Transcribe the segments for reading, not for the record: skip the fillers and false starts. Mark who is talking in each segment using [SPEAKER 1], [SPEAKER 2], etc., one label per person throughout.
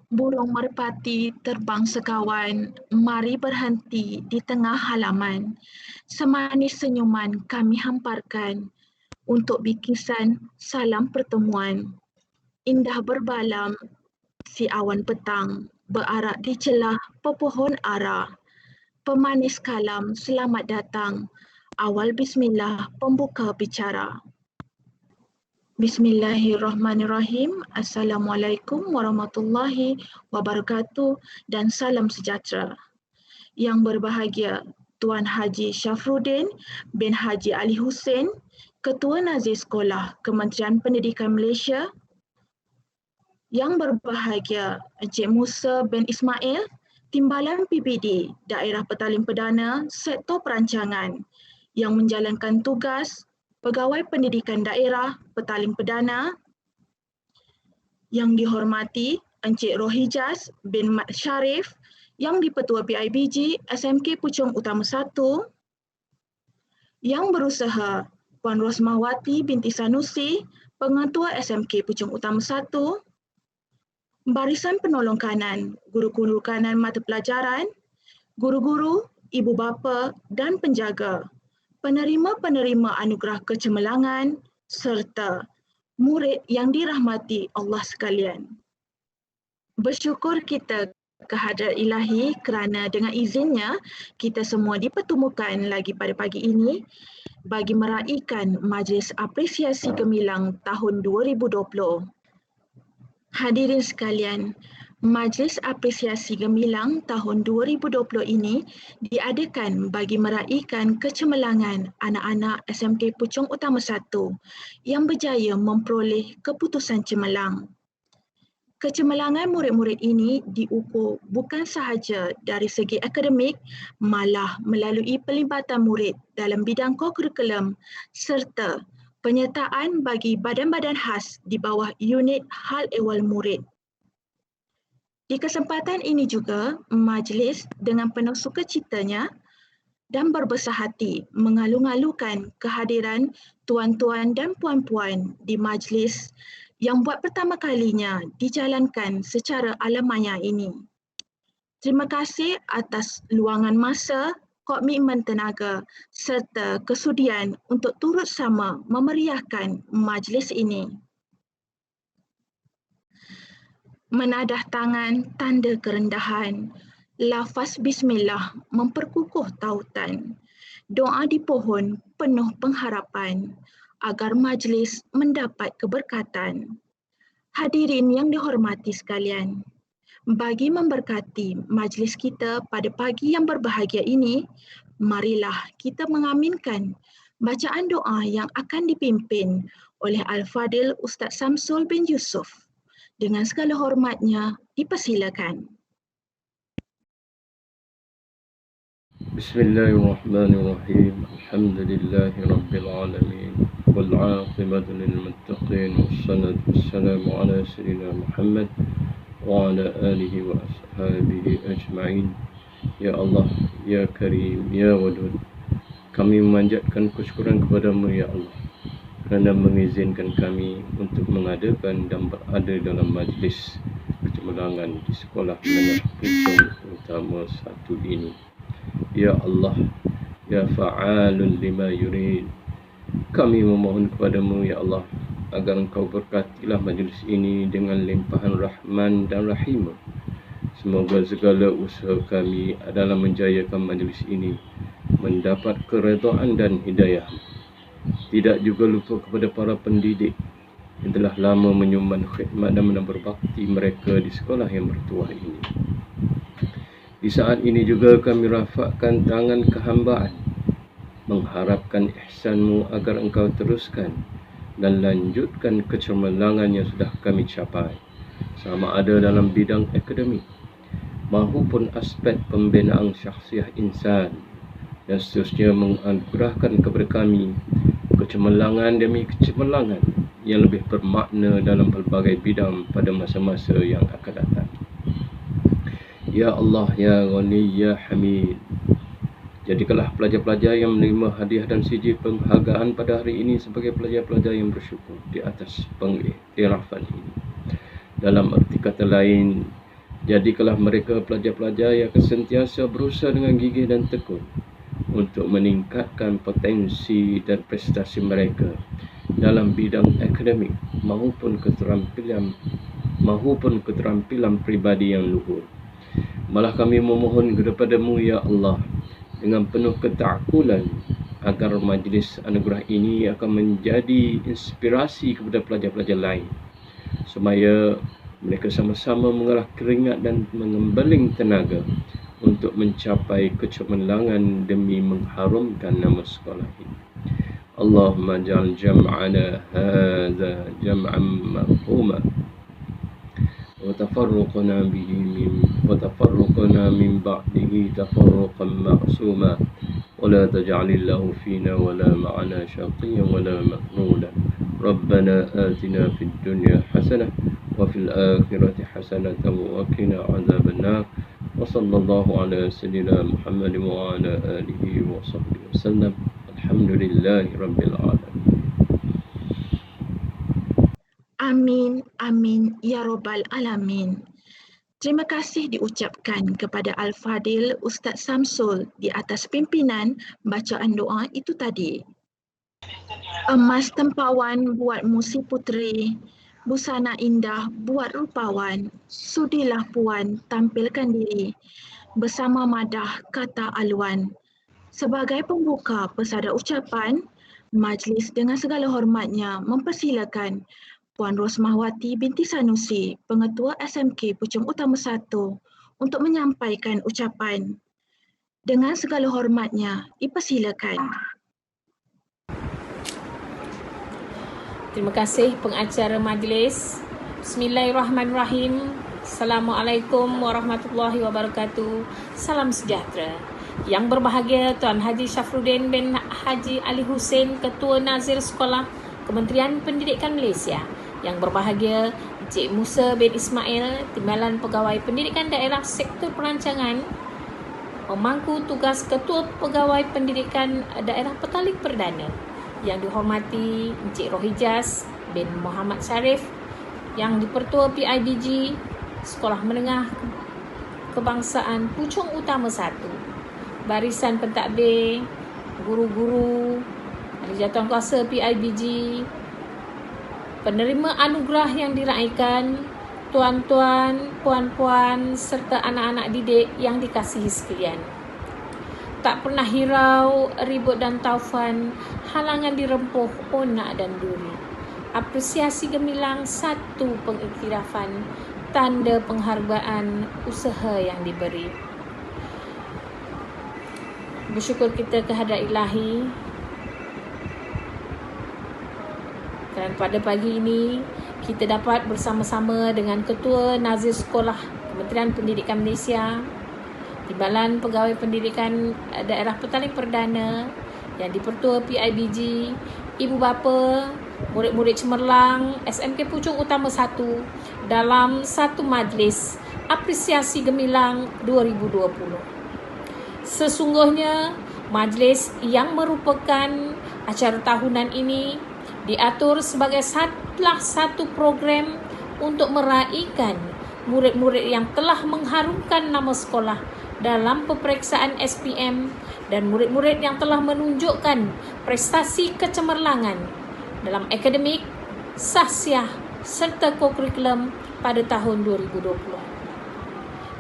[SPEAKER 1] Burung merpati terbang sekawan, mari berhenti di tengah halaman. Semanis senyuman kami hamparkan untuk bikisan salam pertemuan. Indah berbalam si awan petang, berarak di celah pepohon ara. Pemanis kalam selamat datang, awal bismillah pembuka bicara. Bismillahirrahmanirrahim. Assalamualaikum warahmatullahi wabarakatuh dan salam sejahtera. Yang berbahagia Tuan Haji Syafruddin bin Haji Ali Hussein, Ketua Nazir Sekolah Kementerian Pendidikan Malaysia. Yang berbahagia Encik Musa bin Ismail, Timbalan PPD Daerah Petaling Perdana Sektor Perancangan yang menjalankan tugas Pegawai Pendidikan Daerah Petaling Perdana. Yang dihormati Encik Rohijaz bin Mat Sharif, yang di-Petua PIBG SMK Puchong Utama 1. Yang berusaha Puan Rosmawati binti Sanusi, Pengetua SMK Puchong Utama 1. Barisan penolong kanan, guru-guru kanan mata pelajaran, guru-guru, ibu bapa dan penjaga, penerima-penerima anugerah kecemerlangan serta murid yang dirahmati Allah sekalian. Bersyukur kita kehadrat ilahi kerana dengan izinnya kita semua dipertemukan lagi pada pagi ini bagi meraihkan Majlis Apresiasi Gemilang tahun 2020. Hadirin sekalian, Majlis Apresiasi Gemilang tahun 2020 ini diadakan bagi meraihkan kecemerlangan anak-anak SMK Puchong Utama 1 yang berjaya memperoleh keputusan cemerlang. Kecemerlangan murid-murid ini diukur bukan sahaja dari segi akademik, malah melalui pelibatan murid dalam bidang kurikulum serta penyertaan bagi badan-badan khas di bawah unit hal ehwal murid. Di kesempatan ini juga, majlis dengan penuh sukacitanya dan berbesar hati mengalu-alukan kehadiran tuan-tuan dan puan-puan di majlis yang buat pertama kalinya dijalankan secara alamanya ini. Terima kasih atas luangan masa, komitmen tenaga serta kesudian untuk turut sama memeriahkan majlis ini. Menadah tangan tanda kerendahan, lafaz bismillah memperkukuh tautan. Doa di pohon penuh pengharapan agar majlis mendapat keberkatan. Hadirin yang dihormati sekalian, bagi memberkati majlis kita pada pagi yang berbahagia ini, marilah kita mengaminkan bacaan doa yang akan dipimpin oleh Al-Fadil Ustaz Samsul bin Yusuf. Dengan segala hormatnya, dipersilakan.
[SPEAKER 2] Bismillahirrahmanirrahim. Alhamdulillahi Rabbil Alamin. Wal'aqibatu lilmuttaqin. Wassalatu wassalamu ala sayyidina Muhammad wa ala alihi wa ashabihi ajma'in. Ya Allah, Ya Karim, Ya Wadud, kami memanjatkan kesyukuran kepadamu Ya Allah kerana mengizinkan kami untuk mengadakan dan berada dalam majlis kecemerlangan di Sekolah Menengah Puchong Utama 1 ini. Ya Allah, Ya Fa'alun lima yurid, kami memohon kepadamu Ya Allah agar engkau berkatilah majlis ini dengan limpahan rahman dan rahim. Semoga segala usaha kami adalah menjayakan majlis ini mendapat keredaan dan hidayah. Tidak juga lupa kepada para pendidik yang telah lama menyumbang khidmat dan berbakti mereka di sekolah yang bertuah ini. Di saat ini juga kami rafakkan tangan kehambaan, mengharapkan ihsanmu agar engkau teruskan dan lanjutkan kecemerlangan yang sudah kami capai, sama ada dalam bidang akademik maupun aspek pembinaan syakhsiah insan, dan seterusnya menganugerahkan kepada kami kecemerlangan demi kecemerlangan yang lebih bermakna dalam pelbagai bidang pada masa-masa yang akan datang. Ya Allah, Ya Ghani, Ya Hamid, jadikanlah pelajar-pelajar yang menerima hadiah dan sijil penghargaan pada hari ini sebagai pelajar-pelajar yang bersyukur di atas pengiktirafan ini. Dalam erti kata lain, Jadikanlah mereka pelajar-pelajar yang akan sentiasa berusaha dengan gigih dan tekun untuk meningkatkan potensi dan prestasi mereka dalam bidang akademik maupun keterampilan pribadi yang luhur. Malah kami memohon kepada-Mu ya Allah dengan penuh ketaakulan agar majlis anugerah ini akan menjadi inspirasi kepada pelajar-pelajar lain supaya mereka sama-sama mengolah keringat dan mengembaling tenaga untuk mencapai kecemerlangan demi mengharumkan nama sekolah ini. Allahumma ja'al jam'ana hadha jam'an marhuma وتفرقنا من بعده تفرقا معصوما ولا تجعل الله فينا ولا معنا شقيا ولا مفرودا ربنا آتنا في الدنيا حسنة وفي الآخرة حسنة وقنا عذاب النار وصلى الله على سيدنا محمد وعلى آله وصحبه وسلم الحمد لله رب العالمين.
[SPEAKER 1] Amin, amin, ya Rabbal Alamin. Terima kasih diucapkan kepada Al-Fadil Ustaz Samsul di atas pimpinan bacaan doa itu tadi. Emas tempawan buat musi puteri, busana indah buat rupawan, sudilah puan tampilkan diri, bersama madah kata aluan. Sebagai pembuka pesada ucapan, majlis dengan segala hormatnya mempersilakan Puan Rosmahwati binti Sanusi, Pengetua SMK Puchong Utama 1 untuk menyampaikan ucapan. Dengan segala hormatnya, dipersilakan.
[SPEAKER 3] Terima kasih pengacara majlis. Bismillahirrahmanirrahim. Assalamualaikum warahmatullahi wabarakatuh. Salam sejahtera. Yang berbahagia Tuan Haji Syafruddin bin Haji Ali Hussein, Ketua Nazir Sekolah Kementerian Pendidikan Malaysia. Yang berbahagia Encik Musa bin Ismail, Timbalan Pegawai Pendidikan Daerah Sektor Perancangan, pemangku tugas Ketua Pegawai Pendidikan Daerah Petaling Perdana. Yang dihormati Encik Rohijaz bin Muhammad Sharif, yang dipertua PIBG Sekolah Menengah Kebangsaan Puchong Utama 1, barisan pentadbir, guru-guru, ahli jawatankuasa PIBG, penerima anugerah yang diraikan, tuan-tuan, puan-puan serta anak-anak didik yang dikasihi sekalian. Tak pernah hirau, ribut dan taufan, halangan dirempuh onak dan duri. Apresiasi gemilang, satu pengiktirafan, tanda penghargaan usaha yang diberi. Bersyukur kita kehadrat Ilahi kerana pada pagi ini kita dapat bersama-sama dengan Ketua Nazir Sekolah Kementerian Pendidikan Malaysia, Timbalan Pegawai Pendidikan Daerah Petaling Perdana, yang dipertua PIBG, ibu bapa, murid-murid cemerlang SMK Puchong Utama 1 dalam satu majlis apresiasi gemilang 2020. Sesungguhnya majlis yang merupakan acara tahunan ini diatur sebagai salah satu program untuk meraihkan murid-murid yang telah mengharumkan nama sekolah dalam peperiksaan SPM dan murid-murid yang telah menunjukkan prestasi kecemerlangan dalam akademik, sahsiah serta kokurikulum pada tahun 2020.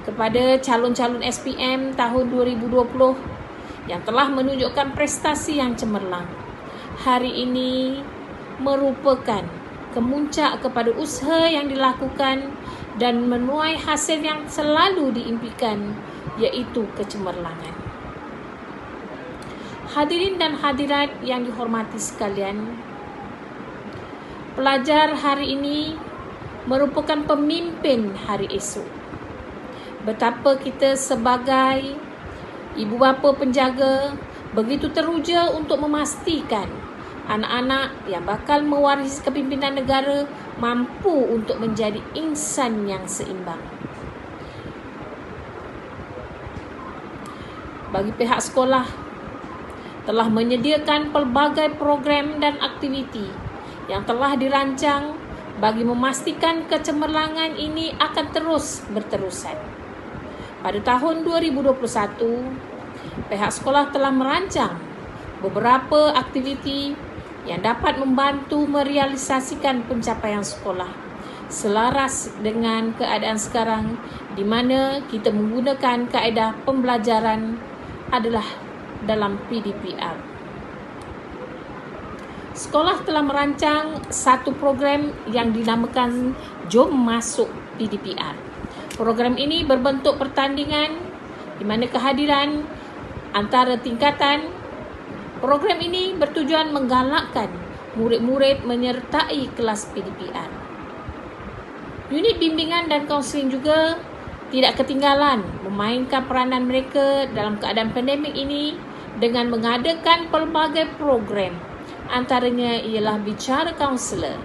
[SPEAKER 3] Kepada calon-calon SPM tahun 2020 yang telah menunjukkan prestasi yang cemerlang, hari ini merupakan kemuncak kepada usaha yang dilakukan dan menuai hasil yang selalu diimpikan, iaitu kecemerlangan. Hadirin dan hadirat yang dihormati sekalian, pelajar hari ini merupakan pemimpin hari esok. Betapa kita sebagai ibu bapa penjaga begitu teruja untuk memastikan anak-anak yang bakal mewarisi kepimpinan negara mampu untuk menjadi insan yang seimbang. Bagi pihak sekolah, telah menyediakan pelbagai program dan aktiviti yang telah dirancang bagi memastikan kecemerlangan ini akan terus berterusan. Pada tahun 2021, pihak sekolah telah merancang beberapa aktiviti yang dapat membantu merealisasikan pencapaian sekolah selaras dengan keadaan sekarang di mana kita menggunakan kaedah pembelajaran adalah dalam PDPR. Sekolah telah merancang satu program yang dinamakan Jom Masuk PDPR. Program ini berbentuk pertandingan di mana kehadiran antara tingkatan. Program ini bertujuan menggalakkan murid-murid menyertai kelas PDPR. Unit bimbingan dan kaunseling juga tidak ketinggalan memainkan peranan mereka dalam keadaan pandemik ini dengan mengadakan pelbagai program. Antaranya ialah bicara kaunselor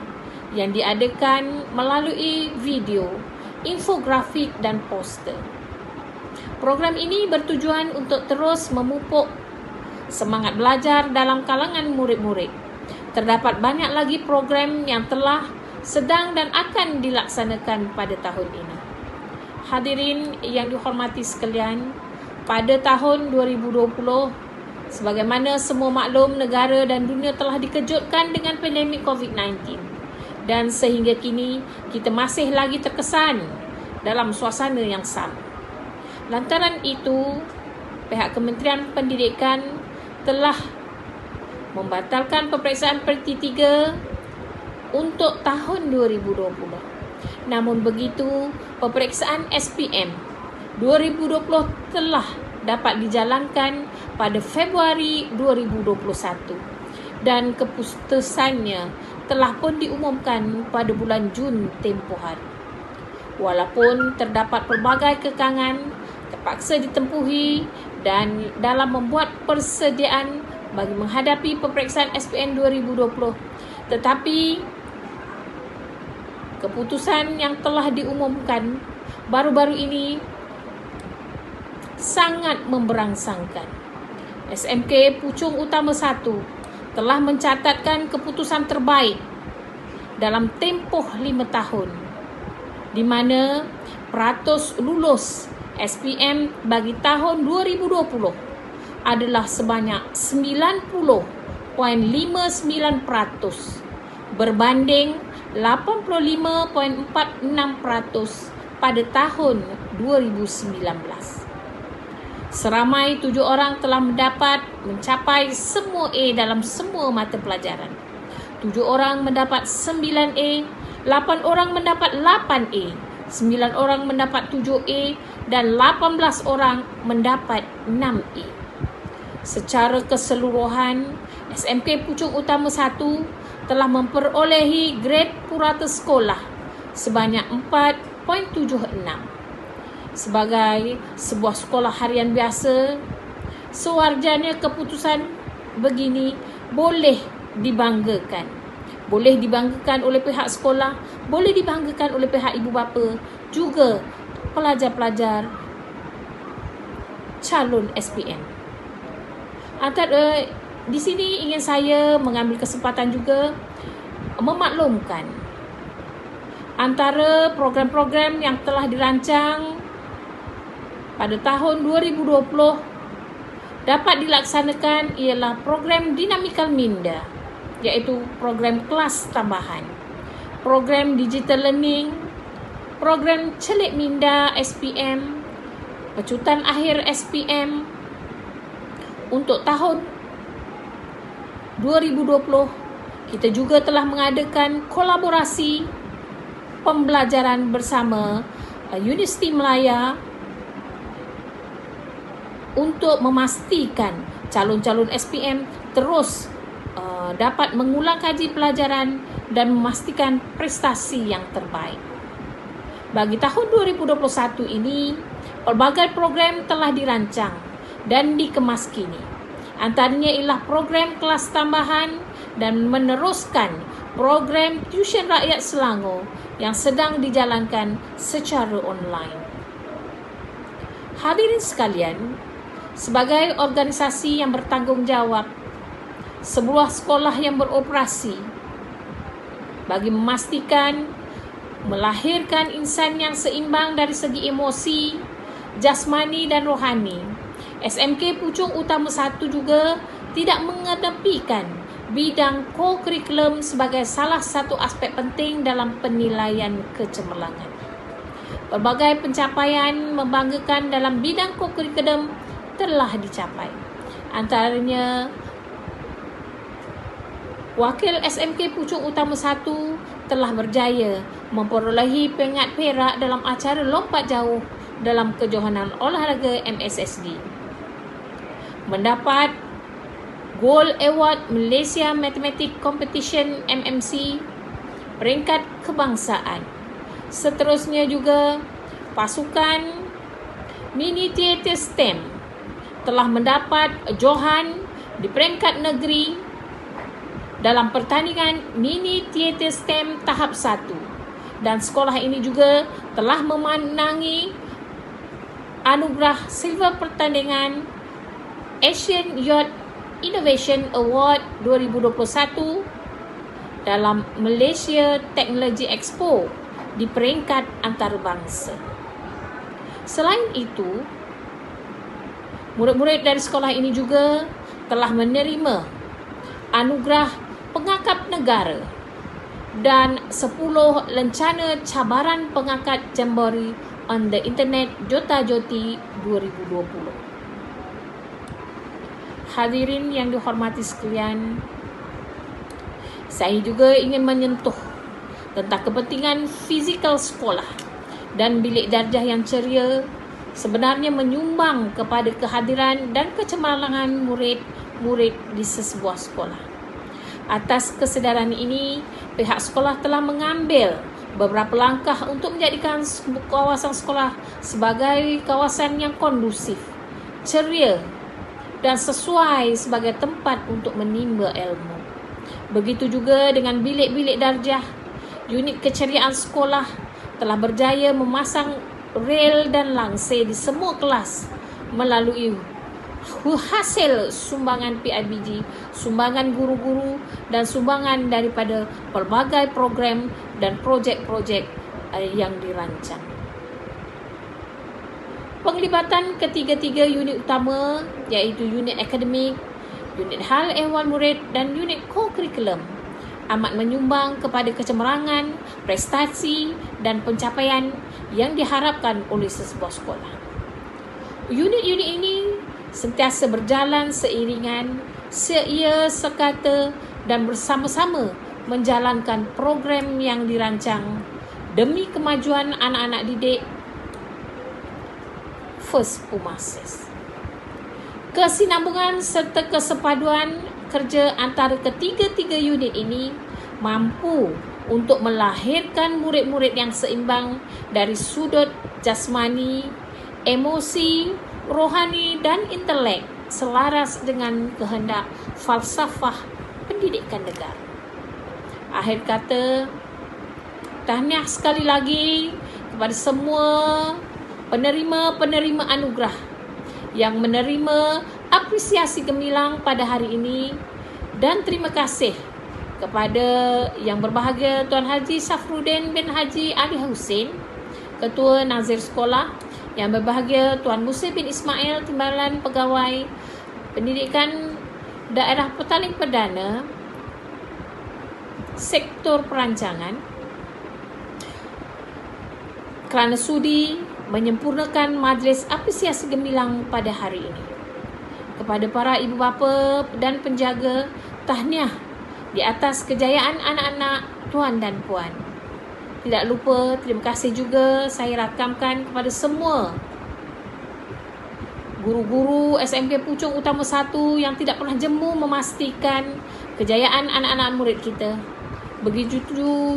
[SPEAKER 3] yang diadakan melalui video, infografik dan poster. Program ini bertujuan untuk terus memupuk semangat belajar dalam kalangan murid-murid. Terdapat banyak lagi program yang telah, sedang dan akan dilaksanakan pada tahun ini. Hadirin yang dihormati sekalian, pada tahun 2020, sebagaimana semua maklum, negara dan dunia telah dikejutkan dengan pandemik COVID-19 dan sehingga kini kita masih lagi terkesan dalam suasana yang sama. Lantaran itu, pihak Kementerian Pendidikan telah membatalkan peperiksaan Parti 3 untuk tahun 2020. Namun begitu, peperiksaan SPM 2020 telah dapat dijalankan pada Februari 2021 dan keputusannya telah pun diumumkan pada bulan Jun tempoh hari. Walaupun terdapat pelbagai kekangan terpaksa ditempuhi dan dalam membuat persediaan bagi menghadapi peperiksaan SPM 2020, tetapi keputusan yang telah diumumkan baru-baru ini sangat memberangsangkan. SMK Puchong Utama 1 telah mencatatkan keputusan terbaik dalam tempoh 5 tahun, di mana peratus lulus SPM bagi tahun 2020 adalah sebanyak 90.59% berbanding 85.46% pada tahun 2019. Seramai 7 orang telah mencapai semua A dalam semua mata pelajaran. 7 orang mendapat 9A, 8 orang mendapat 8A, 9 orang mendapat 7A dan 18 orang mendapat 6A. Secara keseluruhan, SMK Puchong Utama 1 telah memperolehi grade purata sekolah sebanyak 4.76. Sebagai sebuah sekolah harian biasa, sewajarnya keputusan begini boleh dibanggakan. Boleh dibanggakan oleh pihak sekolah, boleh dibanggakan oleh pihak ibu bapa, juga pelajar-pelajar calon SPM. Di sini ingin saya mengambil kesempatan juga memaklumkan antara program-program yang telah dirancang pada tahun 2020 dapat dilaksanakan ialah program Dinamikal Minda, iaitu program kelas tambahan, program Digital Learning, program Celik Minda SPM, pecutan akhir SPM. Untuk tahun 2020, kita juga telah mengadakan kolaborasi pembelajaran bersama Universiti Melaya untuk memastikan calon-calon SPM terus dapat mengulang kaji pelajaran dan memastikan prestasi yang terbaik. Bagi tahun 2021 ini, pelbagai program telah dirancang dan dikemas kini. Antaranya ialah program kelas tambahan dan meneruskan program tuition rakyat Selangor yang sedang dijalankan secara online. Hadirin sekalian, sebagai organisasi yang bertanggungjawab, sebuah sekolah yang beroperasi bagi memastikan melahirkan insan yang seimbang dari segi emosi, jasmani dan rohani. SMK Puchong Utama 1 juga tidak mengedepikan bidang co-curriculum sebagai salah satu aspek penting dalam penilaian kecemerlangan. Pelbagai pencapaian membanggakan dalam bidang co-curriculum telah dicapai. Antaranya, wakil SMK Puchong Utama 1 telah berjaya memperolehi peringkat perak dalam acara lompat jauh dalam kejohanan olahraga MSSD. Mendapat Gold Award Malaysia Mathematics Competition MMC peringkat kebangsaan. Seterusnya juga, pasukan Mini Theatre STEM telah mendapat johan di peringkat negeri dalam pertandingan Mini Theatre STEM tahap 1, dan sekolah ini juga telah memenangi anugerah silver pertandingan Asian Youth Innovation Award 2021 dalam Malaysia Technology Expo di peringkat antarabangsa. Selain itu, murid-murid dari sekolah ini juga telah menerima anugerah pengangkat negara dan 10 lencana cabaran pengangkat Jamboree on the Internet Jota Joti 2020. Hadirin yang dihormati sekalian, saya juga ingin menyentuh tentang kepentingan fizikal sekolah dan bilik darjah yang ceria sebenarnya menyumbang kepada kehadiran dan kecemerlangan murid-murid di sesebuah sekolah. Atas kesedaran ini, pihak sekolah telah mengambil beberapa langkah untuk menjadikan kawasan sekolah sebagai kawasan yang kondusif, ceria dan sesuai sebagai tempat untuk menimba ilmu. Begitu juga dengan bilik-bilik darjah. Unit keceriaan sekolah telah berjaya memasang rel dan langsir di semua kelas melalui hasil sumbangan PIBG, sumbangan guru-guru dan sumbangan daripada pelbagai program dan projek-projek yang dirancang. Penglibatan ketiga-tiga unit utama, iaitu unit akademik, unit hal ehwal murid dan unit co-curriculum, amat menyumbang kepada kecemerlangan, prestasi dan pencapaian yang diharapkan oleh sesebuah sekolah. Unit-unit ini sentiasa berjalan seiringan, seia sekata dan bersama-sama menjalankan program yang dirancang demi kemajuan anak-anak didik First Pumases. Kesinambungan serta kesepaduan kerja antara ketiga-tiga unit ini mampu untuk melahirkan murid-murid yang seimbang dari sudut jasmani, emosi, rohani dan intelek selaras dengan kehendak falsafah pendidikan negara. Akhir kata, tahniah sekali lagi kepada semua penerima-penerima anugerah yang menerima apresiasi gemilang pada hari ini, dan terima kasih kepada yang berbahagia Tuan Haji Safruddin bin Haji Ali Hussein, Ketua Nazir Sekolah, yang berbahagia Tuan Musa bin Ismail, Timbalan Pegawai Pendidikan Daerah Petaling Perdana Sektor Perancangan, kerana sudi menyempurnakan majlis apresiasi gemilang pada hari ini. Kepada para ibu bapa dan penjaga, tahniah di atas kejayaan anak-anak tuan dan puan. Tidak lupa, terima kasih juga saya rakamkan kepada semua guru-guru SMK Puchong Utama 1 yang tidak pernah jemu memastikan kejayaan anak-anak murid kita. Begitu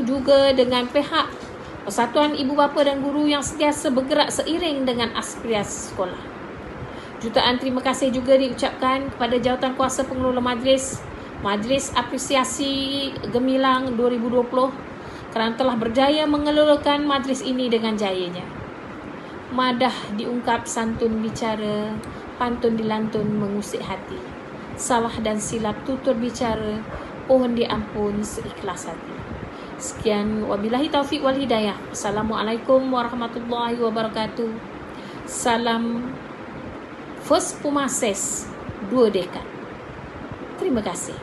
[SPEAKER 3] juga dengan pihak Persatuan Ibu Bapa dan Guru yang sentiasa bergerak seiring dengan aspirasi sekolah. Jutaan terima kasih juga diucapkan kepada Jawatan Kuasa Pengelola Majlis Apresiasi Gemilang 2020 kerana telah berjaya mengelolakan majlis ini dengan jayanya. Madah diungkap, santun bicara, pantun dilantun mengusik hati. Salah dan silap tutur bicara, pohon diampun seikhlas hati. Sekian, wabillahi taufik wal hidayah. Assalamualaikum warahmatullahi wabarakatuh. Salam First Pumases 2 dekad. Terima kasih.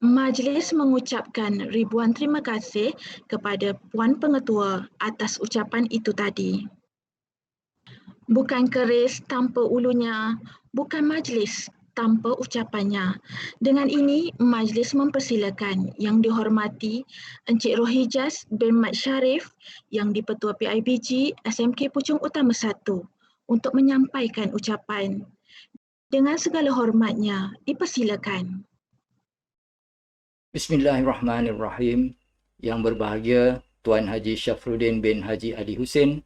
[SPEAKER 1] Majlis mengucapkan ribuan terima kasih kepada Puan Pengetua atas ucapan itu tadi. Bukan keris tanpa ulunya, bukan majlis tanpa ucapannya. Dengan ini, majlis mempersilakan Yang Dihormati Encik Rohijaz bin Mat Sharif yang di-Petua PIBG SMK Puchong Utama 1 untuk menyampaikan ucapan. Dengan segala hormatnya, dipersilakan.
[SPEAKER 4] Bismillahirrahmanirrahim. Yang berbahagia Tuan Haji Syafruddin bin Haji Ali Hussein,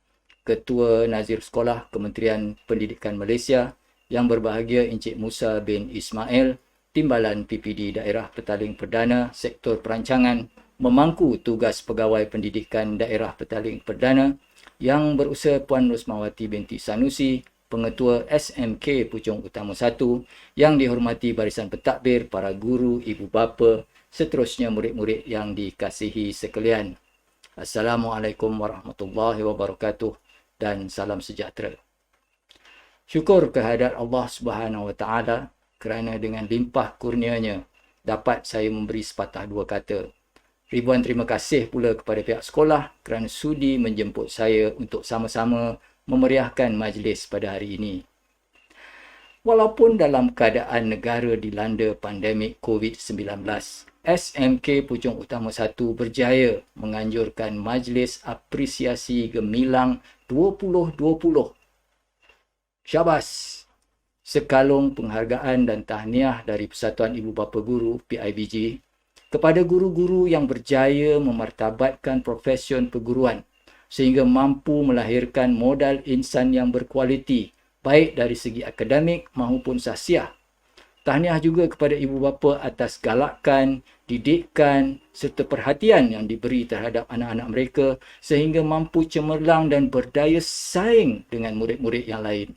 [SPEAKER 4] Ketua Nazir Sekolah Kementerian Pendidikan Malaysia. Yang berbahagia Encik Musa bin Ismail, Timbalan PPD Daerah Petaling Perdana Sektor Perancangan, memangku tugas Pegawai Pendidikan Daerah Petaling Perdana. Yang berusaha Puan Rosmawati binti Sanusi, Pengetua SMK Puchong Utama 1, yang dihormati barisan pentadbir, para guru, ibu bapa, seterusnya murid-murid yang dikasihi sekalian. Assalamualaikum warahmatullahi wabarakatuh dan salam sejahtera. Syukur kehadirat Allah Subhanahu Wa Taala kerana dengan limpah kurnianya dapat saya memberi sepatah dua kata. Ribuan terima kasih pula kepada pihak sekolah kerana sudi menjemput saya untuk sama-sama memeriahkan majlis pada hari ini. Walaupun dalam keadaan negara dilanda pandemik COVID-19, SMK Puchong Utama 1 berjaya menganjurkan Majlis Apresiasi Gemilang 2020. Syabas! Sekalung penghargaan dan tahniah dari Persatuan Ibu Bapa Guru PIBG kepada guru-guru yang berjaya memartabatkan profesion perguruan sehingga mampu melahirkan modal insan yang berkualiti baik dari segi akademik maupun sahsiah. Tahniah juga kepada ibu bapa atas galakan, didikan serta perhatian yang diberi terhadap anak-anak mereka sehingga mampu cemerlang dan berdaya saing dengan murid-murid yang lain.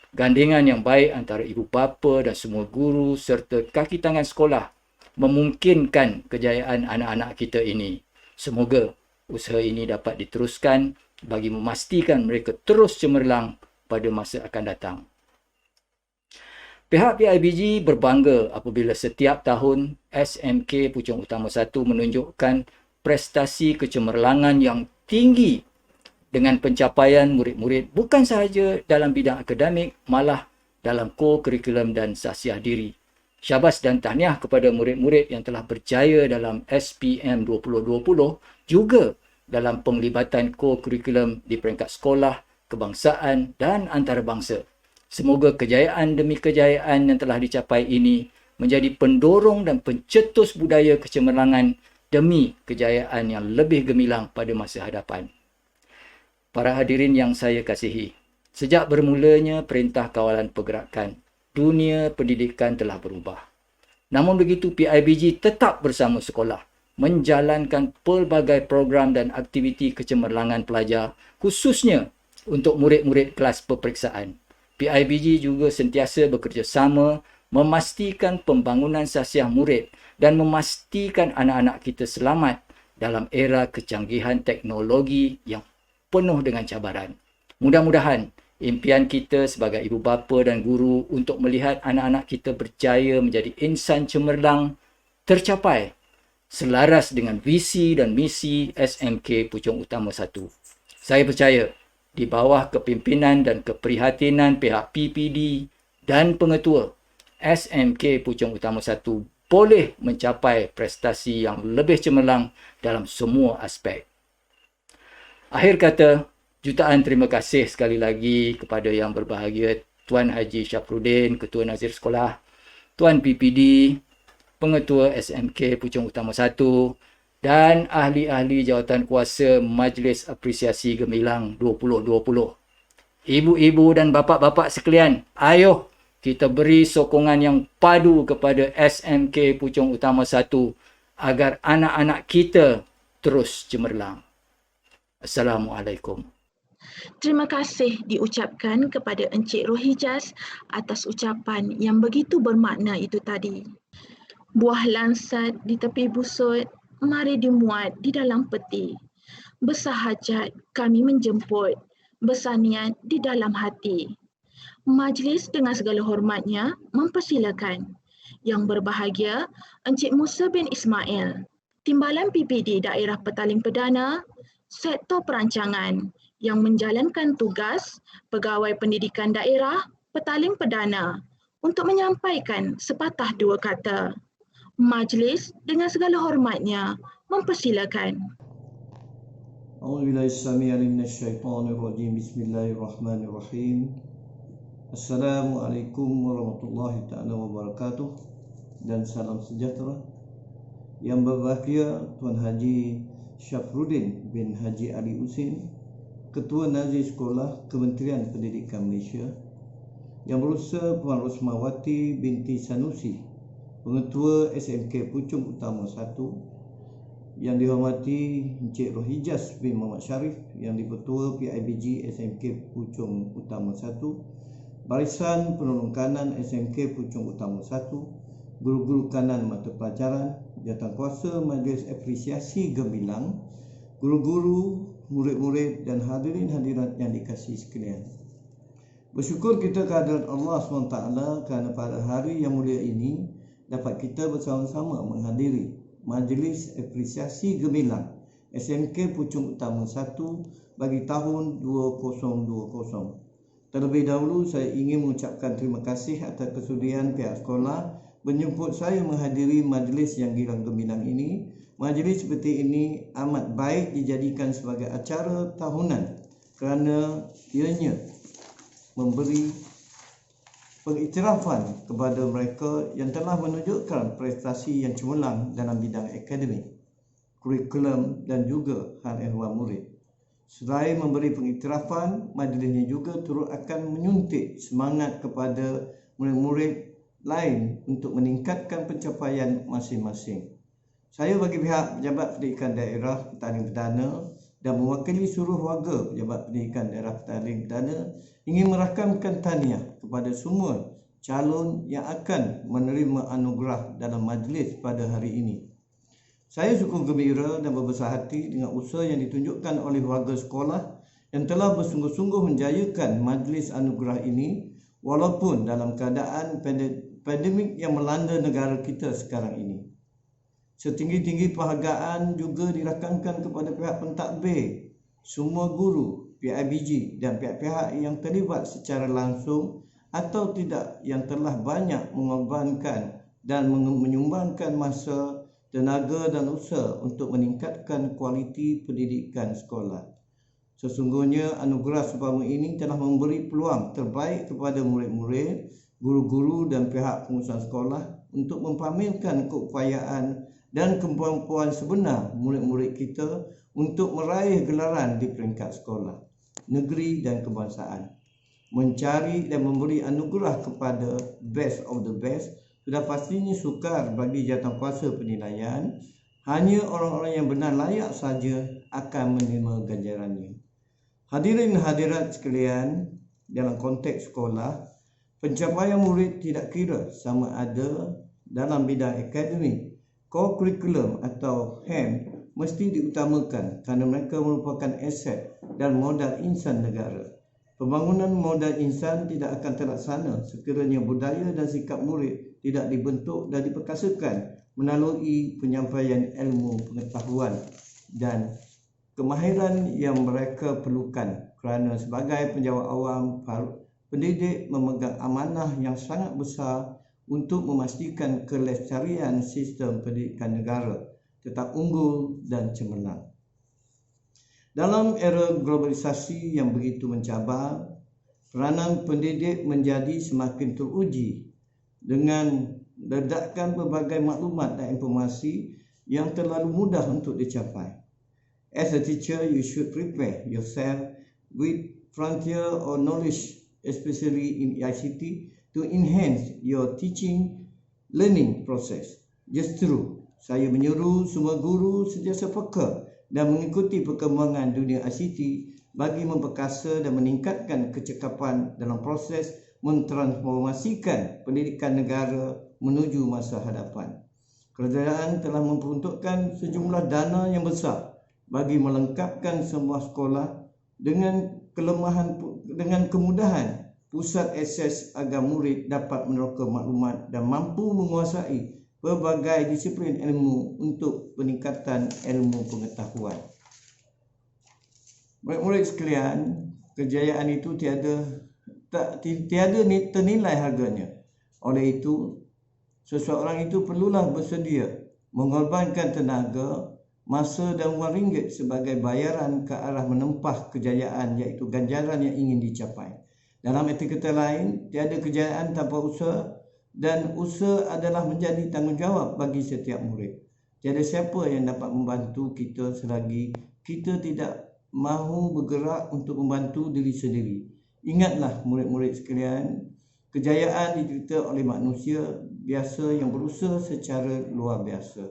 [SPEAKER 4] Gandingan yang baik antara ibu bapa dan semua guru serta kaki tangan sekolah memungkinkan kejayaan anak-anak kita ini. Semoga usaha ini dapat diteruskan bagi memastikan mereka terus cemerlang pada masa akan datang. Pihak PIBG berbangga apabila setiap tahun SMK Puchong Utama 1 menunjukkan prestasi kecemerlangan yang tinggi dengan pencapaian murid-murid bukan sahaja dalam bidang akademik, malah dalam co-curriculum dan sahsiah diri. Syabas dan tahniah kepada murid-murid yang telah berjaya dalam SPM 2020 juga dalam penglibatan co-curriculum di peringkat sekolah, kebangsaan dan antarabangsa. Semoga kejayaan demi kejayaan yang telah dicapai ini menjadi pendorong dan pencetus budaya kecemerlangan demi kejayaan yang lebih gemilang pada masa hadapan. Para hadirin yang saya kasihi, sejak bermulanya Perintah Kawalan Pergerakan, dunia pendidikan telah berubah. Namun begitu, PIBG tetap bersama sekolah menjalankan pelbagai program dan aktiviti kecemerlangan pelajar, khususnya untuk murid-murid kelas peperiksaan. PIBG juga sentiasa bekerjasama memastikan pembangunan sahsiah murid dan memastikan anak-anak kita selamat dalam era kecanggihan teknologi yang penuh dengan cabaran. Mudah-mudahan impian kita sebagai ibu bapa dan guru untuk melihat anak-anak kita berjaya menjadi insan cemerlang tercapai selaras dengan visi dan misi SMK Puchong Utama 1. Saya percaya di bawah kepimpinan dan keprihatinan pihak PPD dan pengetua, SMK Puchong Utama 1 boleh mencapai prestasi yang lebih cemerlang dalam semua aspek. Akhir kata, jutaan terima kasih sekali lagi kepada yang berbahagia Tuan Haji Syafruddin, Ketua Nazir Sekolah, Tuan PPD, Pengetua SMK Puchong Utama 1, dan ahli-ahli jawatan kuasa Majlis Apresiasi Gemilang 2020. Ibu-ibu dan bapa-bapa sekalian, ayo kita beri sokongan yang padu kepada SMK Puchong Utama 1 agar anak-anak kita terus cemerlang. Assalamualaikum.
[SPEAKER 1] Terima kasih diucapkan kepada Encik Rohijaz atas ucapan yang begitu bermakna itu tadi. Buah lansat di tepi busut, mari dimuat di dalam peti. Besar hajat kami menjemput, besar niat di dalam hati. Majlis dengan segala hormatnya mempersilakan. Yang berbahagia Encik Musa bin Ismail, Timbalan PPD Daerah Petaling Perdana, Sektor Perancangan yang menjalankan tugas Pegawai Pendidikan Daerah Petaling Perdana untuk menyampaikan sepatah dua kata. Majlis dengan segala hormatnya mempersilakan.
[SPEAKER 5] A'udzubillahi minasyaitonir rajim. Bismillahirrahmanirrahim. Assalamualaikum warahmatullahi taala wabarakatuh dan salam sejahtera. Yang berbahagia Tuan Haji Syafruddin bin Haji Ali Husin, Ketua Nazir Sekolah Kementerian Pendidikan Malaysia. Yang berusaha Puan Rosmawati binti Sanusi, Pengetua SMK Puchong Utama 1. Yang dihormati Encik Rohijaz bin Muhammad Sharif, yang di-Ketua PIBG SMK Puchong Utama 1, Barisan Penolong Kanan SMK Puchong Utama 1, guru-guru kanan mata pelajaran, jawatankuasa Majlis Apresiasi Gemilang, guru-guru, murid-murid dan hadirin-hadirat yang dikasihi sekalian. Bersyukur kita kehadirat Allah SWT kerana pada hari yang mulia ini dapat kita bersama-sama menghadiri Majlis Apresiasi Gemilang SMK Puchong Utama 1 bagi tahun 2020. Terlebih dahulu saya ingin mengucapkan terima kasih atas kesudian pihak sekolah menjemput saya menghadiri majlis yang girang gemilang ini. Majlis seperti ini amat baik dijadikan sebagai acara tahunan kerana ianya memberi pengiktirafan kepada mereka yang telah menunjukkan prestasi yang cemerlang dalam bidang akademik, kurikulum dan juga hal ehwal murid. Selain memberi pengiktirafan, majlisnya juga turut akan menyuntik semangat kepada murid-murid lain untuk meningkatkan pencapaian masing-masing. Saya bagi pihak Pejabat Pendidikan Daerah Petaling Perdana dan mewakili seluruh warga Pejabat Pendidikan Daerah Petaling Perdana ingin merakamkan tahniah kepada semua calon yang akan menerima anugerah dalam majlis pada hari ini. Saya cukup gembira dan berbesar hati dengan usaha yang ditunjukkan oleh warga sekolah yang telah bersungguh-sungguh menjayakan majlis anugerah ini walaupun dalam keadaan pandemik yang melanda negara kita sekarang ini. Setinggi-tinggi penghargaan juga dirakamkan kepada pihak pentadbir, semua guru, PIBG dan pihak-pihak yang terlibat secara langsung atau tidak yang telah banyak mengorbankan dan menyumbangkan masa, tenaga dan usaha untuk meningkatkan kualiti pendidikan sekolah. Sesungguhnya anugerah seumpama ini telah memberi peluang terbaik kepada murid-murid, guru-guru dan pihak pengurusan sekolah untuk mempamerkan keupayaan dan kemampuan sebenar murid-murid kita untuk meraih gelaran di peringkat sekolah, negeri dan kebangsaan. Mencari dan memberi anugerah kepada best of the best sudah pastinya sukar bagi jawatankuasa penilaian. Hanya orang-orang yang benar layak saja akan menerima ganjarannya. Hadirin hadirat sekalian, dalam konteks sekolah, pencapaian murid tidak kira sama ada dalam bidang akademik, core curriculum atau HAM mesti diutamakan kerana mereka merupakan aset dan modal insan negara. Pembangunan modal insan tidak akan terlaksana sekiranya budaya dan sikap murid tidak dibentuk dan diperkasakan melalui penyampaian ilmu pengetahuan dan kemahiran yang mereka perlukan. Kerana sebagai penjawat awam, pendidik memegang amanah yang sangat besar untuk memastikan kelestarian sistem pendidikan negara tetap unggul dan cemerlang. Dalam era globalisasi yang begitu mencabar, peranan pendidik menjadi semakin teruji dengan ledakan berbagai maklumat dan informasi yang terlalu mudah untuk dicapai. As a teacher, you should prepare yourself with frontier or knowledge, especially in ICT, to enhance your teaching learning process. Justru, saya menyuruh semua guru sentiasa peka dan mengikuti perkembangan dunia ICT bagi memperkasa dan meningkatkan kecekapan dalam proses mentransformasikan pendidikan negara menuju masa hadapan. Kerajaan telah memperuntukkan sejumlah dana yang besar bagi melengkapkan semua sekolah dengan kemudahan pusat akses agar murid dapat meneroka maklumat dan mampu menguasai pelbagai disiplin ilmu untuk peningkatan ilmu pengetahuan. Murid-murid sekalian, kejayaan itu tiada ternilai harganya. Oleh itu, seseorang itu perlulah bersedia mengorbankan tenaga, masa dan wang ringgit sebagai bayaran ke arah menempah kejayaan, iaitu ganjaran yang ingin dicapai. Dalam erti kata lain, tiada kejayaan tanpa usaha, dan usaha adalah menjadi tanggungjawab bagi setiap murid. Tiada siapa yang dapat membantu kita selagi kita tidak mahu bergerak untuk membantu diri sendiri. Ingatlah murid-murid sekalian, kejayaan diderita oleh manusia biasa yang berusaha secara luar biasa.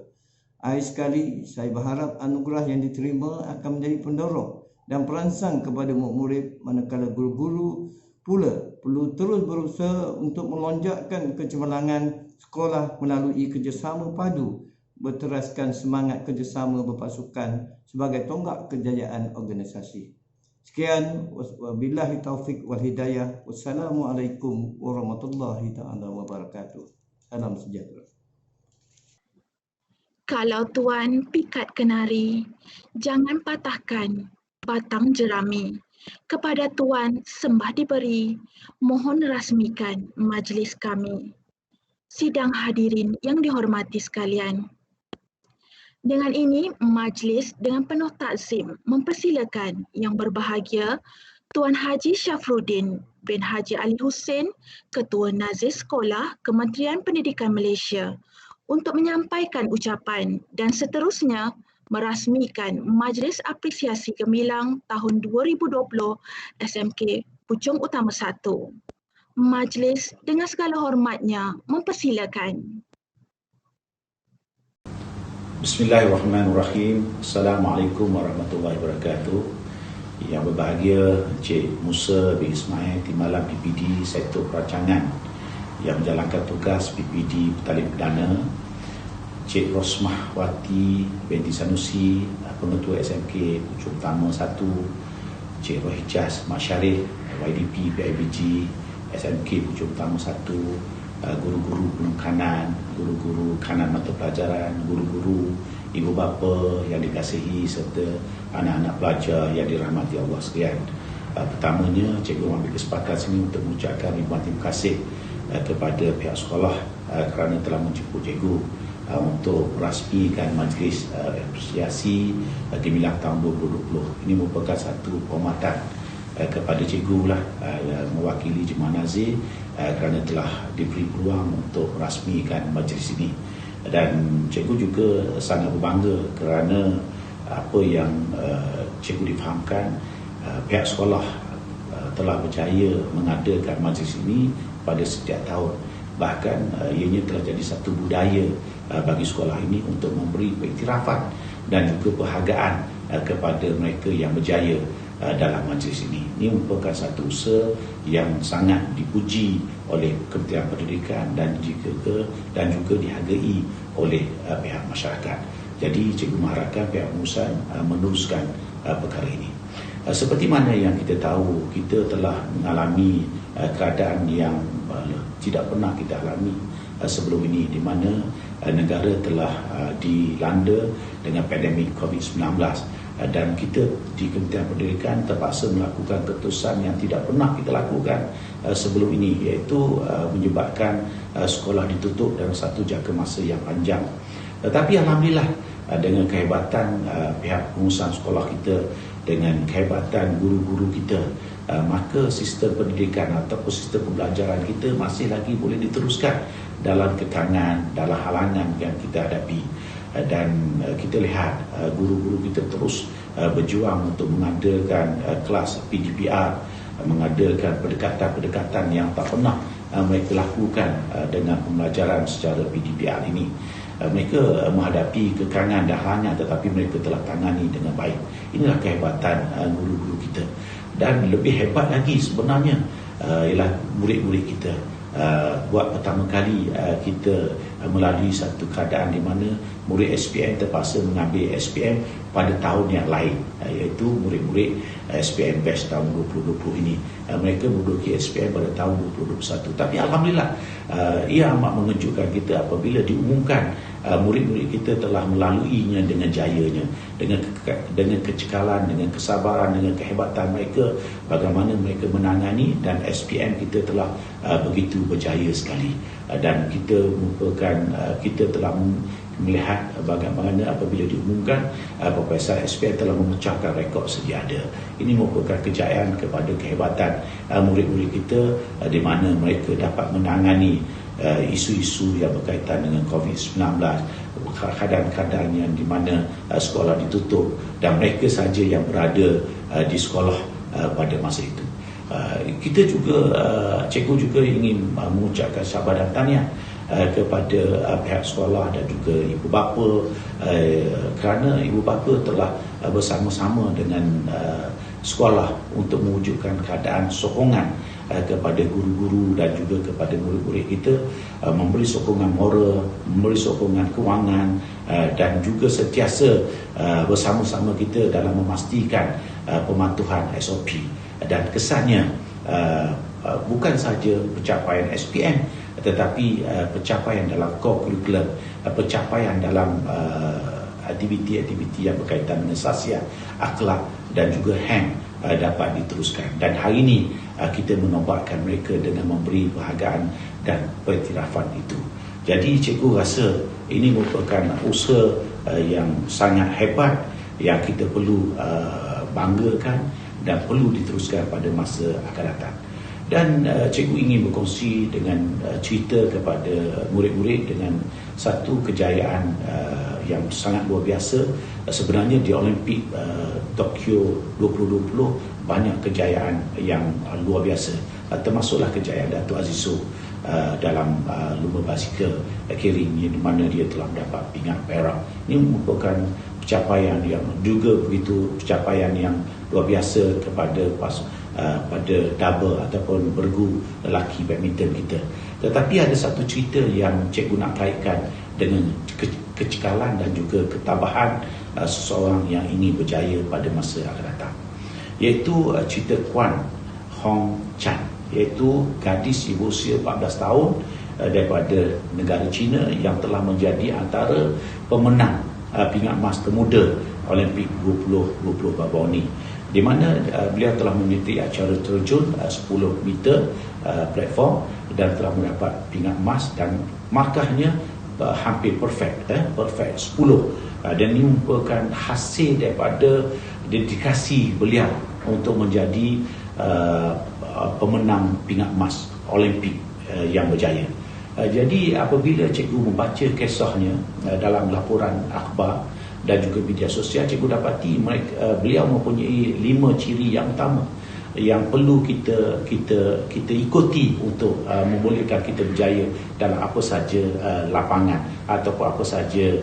[SPEAKER 5] Akhir sekali, saya berharap anugerah yang diterima akan menjadi pendorong dan perangsang kepada murid-murid, manakala guru-guru pula perlu terus berusaha untuk melonjakkan kecemerlangan sekolah melalui kerjasama padu, berteraskan semangat kerjasama berpasukan sebagai tonggak kejayaan organisasi. Sekian, wabillahi taufik wal hidayah. Wassalamualaikum warahmatullahi taala wabarakatuh. Salam sejahtera.
[SPEAKER 1] Kalau tuan pikat kenari, jangan patahkan batang jerami. Kepada tuan sembah diberi, mohon rasmikan majlis kami. Sidang hadirin yang dihormati sekalian. Dengan ini, majlis dengan penuh takzim mempersilakan Yang Berbahagia Tuan Haji Syafruddin bin Haji Ali Hussein, Ketua Nazir Sekolah Kementerian Pendidikan Malaysia, untuk menyampaikan ucapan dan seterusnya merasmikan Majlis Apresiasi Gemilang tahun 2020 SMK Puchong Utama 1. Majlis dengan segala hormatnya mempersilakan.
[SPEAKER 6] Bismillahirrahmanirrahim. Assalamualaikum warahmatullahi wabarakatuh. Yang berbahagia Encik Musa bin Ismail Timbalan PPD Sektor Perancangan yang menjalankan tugas PPD Bertalib Perdana, Encik Rosmah Wati binti Sanusi, Pengetua SMK Puchong Utama 1, Encik Rohijaz Masyarif YDP PIBG SMK Puchong Utama 1, guru-guru penekanan, guru-guru kanan mata pelajaran, guru-guru, ibu bapa yang dikasihi serta anak-anak pelajar yang dirahmati Allah sekalian. Pertamanya, cikgu mengambil kesempatan sini untuk mengucapkan ribuan terima kasih kepada pihak sekolah kerana telah menjemput cikgu untuk merasmikan majlis apresiasi Gemilang tahun 2020. Ini merupakan satu penghormatan kepada cikgu lah yang mewakili jemaah nazir kerana telah diberi peluang untuk rasmikan majlis ini. Dan cikgu juga sangat berbangga kerana apa yang cikgu difahamkan, pihak sekolah telah berjaya mengadakan majlis ini pada setiap tahun. Bahkan ianya telah jadi satu budaya bagi sekolah ini untuk memberi pengiktirafan dan juga penghargaan kepada mereka yang berjaya dalam majlis ini. Ini merupakan satu usaha yang sangat dipuji oleh Kementerian Pendidikan dan juga dihargai oleh pihak masyarakat. Jadi cikgu mengharapkan pihak pengurusan meneruskan perkara ini. Seperti mana yang kita tahu, kita telah mengalami keadaan yang tidak pernah kita alami sebelum ini, di mana negara telah dilanda dengan pandemik COVID-19. Dan kita di Kementerian Pendidikan terpaksa melakukan keputusan yang tidak pernah kita lakukan sebelum ini, iaitu menyebabkan sekolah ditutup dalam satu jangka masa yang panjang. Tetapi alhamdulillah, dengan kehebatan pihak pengurusan sekolah kita, dengan kehebatan guru-guru kita, maka sistem pendidikan ataupun sistem pembelajaran kita masih lagi boleh diteruskan dalam kekangan, dalam halangan yang kita hadapi. Dan kita lihat guru-guru kita terus berjuang untuk mengadakan kelas PDPR, mengadakan pendekatan-pendekatan yang tak pernah mereka lakukan dengan pembelajaran secara PDPR ini. Mereka menghadapi kekangan dan halangan, tetapi mereka telah tangani dengan baik. Inilah kehebatan guru-guru kita. Dan lebih hebat lagi sebenarnya ialah murid-murid kita. buat pertama kali kita melalui satu keadaan di mana murid SPM terpaksa mengambil SPM pada tahun yang lain, iaitu murid-murid SPM batch tahun 2020 ini. Mereka menduduki SPM pada tahun 2021. Tapi alhamdulillah, ia amat mengejutkan kita apabila diumumkan murid-murid kita telah melaluinya dengan jayanya, dengan kecekalan, dengan kesabaran, dengan kehebatan mereka, bagaimana mereka menangani, dan SPM kita telah begitu berjaya sekali. Dan kita merupakan kita telah melihat bagaimana apabila diumumkan Profesor SPM telah memecahkan rekod sedia ada. Ini merupakan kejayaan kepada kehebatan murid-murid kita, di mana mereka dapat menangani isu-isu yang berkaitan dengan COVID-19, keadaan-keadaan yang di mana sekolah ditutup dan mereka saja yang berada di sekolah pada masa itu. Kita juga, cikgu juga ingin mengucapkan sabar dan tahniah kepada pihak sekolah dan juga ibu bapa, kerana ibu bapa telah bersama-sama dengan sekolah untuk mewujudkan keadaan sokongan kepada guru-guru dan juga kepada murid-murid kita, memberi sokongan moral, memberi sokongan kewangan, dan juga sentiasa bersama-sama kita dalam memastikan pematuhan SOP. Dan kesannya bukan saja pencapaian SPM, tetapi pencapaian dalam core curriculum, pencapaian dalam aktiviti-aktiviti yang berkaitan dengan sasiat, akhlak dan juga HAM dapat diteruskan. Dan hari ini kita menobatkan mereka dengan memberi penghargaan dan pengiktirafan itu. Jadi cikgu rasa ini merupakan usaha yang sangat hebat yang kita perlu banggakan dan perlu diteruskan pada masa akan datang. Dan cikgu ingin berkongsi dengan cerita kepada murid-murid dengan satu kejayaan yang sangat luar biasa. Sebenarnya di Olimpik Tokyo 2020 banyak kejayaan yang luar biasa, termasuklah kejayaan Dato' Aziz dalam lumba basikal carrying, di mana dia telah mendapat pingat perak. Ini merupakan pencapaian yang juga begitu pencapaian yang luar biasa kepada pada double ataupun bergu lelaki badminton kita. Tetapi ada satu cerita yang cikgu nak kaitkan dengan kecekalan dan juga ketabahan seseorang yang ingin berjaya pada masa akan datang, iaitu cerita Kuan Hong Chan, iaitu gadis berusia 14 tahun daripada negara China yang telah menjadi antara pemenang pingat emas termuda Olimpik 2020 baru ini, di mana beliau telah menyertai acara terjun 10 meter platform dan telah mendapat pingat emas, dan markahnya hampir perfect 10, dan ini merupakan hasil daripada dedikasi beliau untuk menjadi pemenang pingat emas Olimpik yang berjaya. Jadi apabila cikgu membaca kisahnya dalam laporan akhbar dan juga media sosial, cikgu dapati beliau mempunyai 5 ciri yang utama yang perlu kita ikuti untuk membolehkan kita berjaya dalam apa saja lapangan ataupun apa saja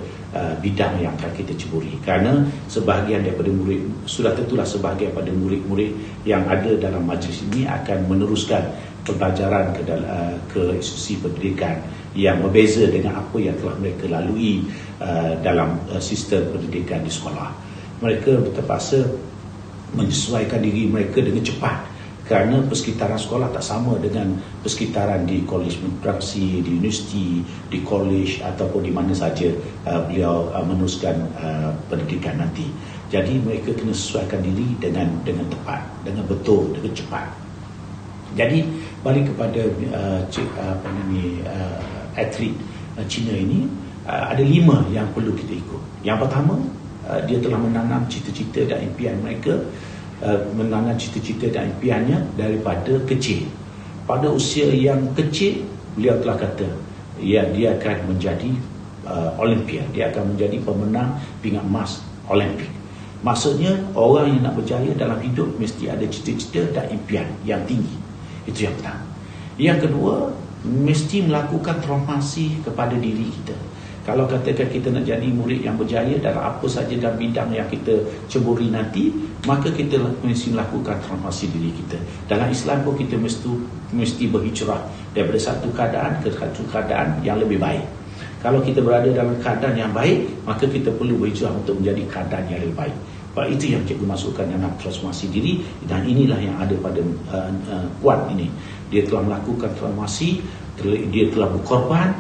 [SPEAKER 6] bidang yang akan kita ceburi. Kerana sebahagian daripada murid, sudah tentulah sebahagian daripada murid-murid yang ada dalam majlis ini akan meneruskan pembelajaran ke institusi pendidikan yang berbeza dengan apa yang telah mereka lalui dalam sistem pendidikan di sekolah. Mereka terpaksa menyesuaikan diri mereka dengan cepat, kerana persekitaran sekolah tak sama dengan persekitaran di kolej praksi, di universiti, di kolej ataupun di mana saja beliau meneruskan pendidikan nanti. Jadi mereka kena sesuaikan diri dengan tepat, dengan betul, dengan cepat. Jadi balik kepada atlet Cina ini, ada 5 yang perlu kita ikut. Yang pertama, dia telah menanam cita-cita dan impian mereka, menanam cita-cita dan impiannya daripada kecil. Pada usia yang kecil, beliau telah kata dia akan menjadi Olimpian, dia akan menjadi pemenang pingat emas Olimpik. Maksudnya orang yang nak berjaya dalam hidup mesti ada cita-cita dan impian yang tinggi. Itu yang pertama. Yang kedua, mesti melakukan transformasi kepada diri kita. Kalau katakan kita nak jadi murid yang berjaya dalam apa saja dalam bidang yang kita ceburi nanti, maka kita mesti melakukan transformasi diri kita. Dalam Islam pun kita mesti berhijrah daripada satu keadaan ke satu keadaan yang lebih baik. Kalau kita berada dalam keadaan yang baik, maka kita perlu berhijrah untuk menjadi keadaan yang lebih baik. Itu yang cikgu masukkan dalam transformasi diri, dan inilah yang ada pada Kuan ini. Dia telah melakukan transformasi, dia telah berkorban,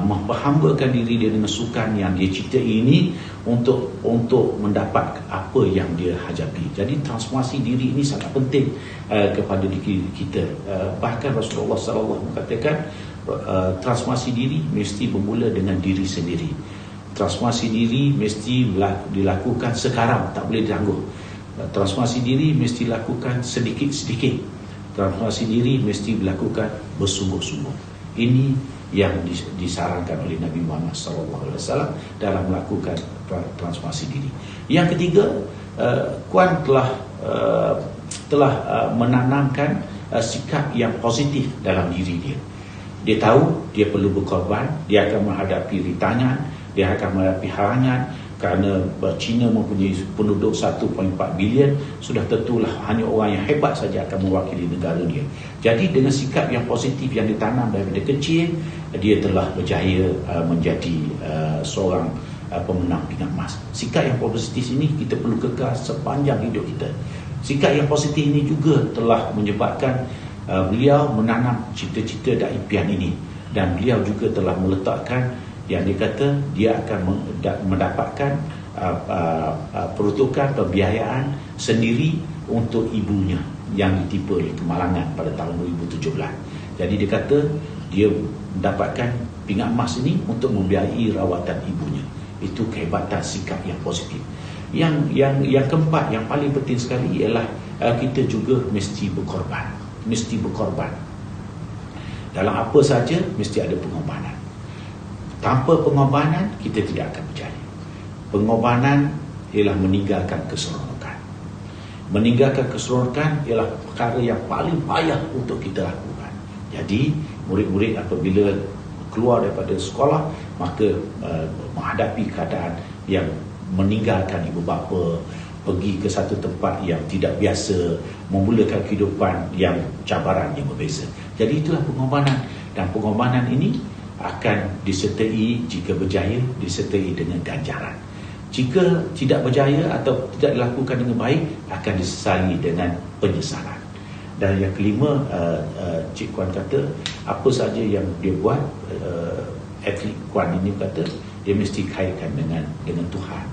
[SPEAKER 6] memperhambakan diri dia dengan sukan yang dia cipta ini untuk mendapat apa yang dia hadapi. Jadi transformasi diri ini sangat penting kepada diri kita. Bahkan Rasulullah SAW mengatakan transformasi diri mesti bermula dengan diri sendiri. Transformasi diri mesti dilakukan sekarang, tak boleh ditangguh. Transformasi diri mesti dilakukan sedikit-sedikit. Transformasi diri mesti dilakukan bersungguh-sungguh. Ini yang disarankan oleh Nabi Muhammad SAW dalam melakukan transformasi diri. Yang ketiga, Kuan telah menanamkan sikap yang positif dalam diri dia. Dia tahu dia perlu berkorban, dia akan menghadapi rintangan, dia akan menghadapi halangan, kerana China mempunyai penduduk 1.4 bilion, sudah tentulah hanya orang yang hebat saja akan mewakili negara dia. Jadi dengan sikap yang positif yang ditanam daripada kecil, dia telah berjaya menjadi seorang pemenang pingat emas. Sikap yang positif ini kita perlu kekal sepanjang hidup kita. Sikap yang positif ini juga telah menyebabkan beliau menanam cita-cita dan impian ini, dan beliau juga telah meletakkan yang dia kata dia akan mendapatkan peruntukan pembiayaan sendiri untuk ibunya yang ditimpa oleh kemalangan pada tahun 2017. Jadi dia kata dia mendapatkan pingat emas ini untuk membiayai rawatan ibunya. Itu kehebatan sikap yang positif. Yang keempat, yang paling penting sekali ialah kita juga mesti berkorban. Mesti berkorban. Dalam apa saja mesti ada pengorbanan. Tanpa pengorbanan kita tidak akan berjaya. Pengorbanan ialah meninggalkan keseronokan. Meninggalkan keseronokan ialah perkara yang paling payah untuk kita lakukan. Jadi murid-murid apabila keluar daripada sekolah, maka menghadapi keadaan yang meninggalkan ibu bapa, pergi ke satu tempat yang tidak biasa, memulakan kehidupan yang cabaran yang berbeza. Jadi itulah pengorbanan, dan pengorbanan ini akan disertai, jika berjaya, disertai dengan ganjaran. Jika tidak berjaya atau tidak dilakukan dengan baik, akan disesali dengan penyesalan. Dan yang kelima, Cik Kuan kata, apa saja yang dia buat, atlet Kuan ini kata, dia mesti kaitkan dengan Tuhan.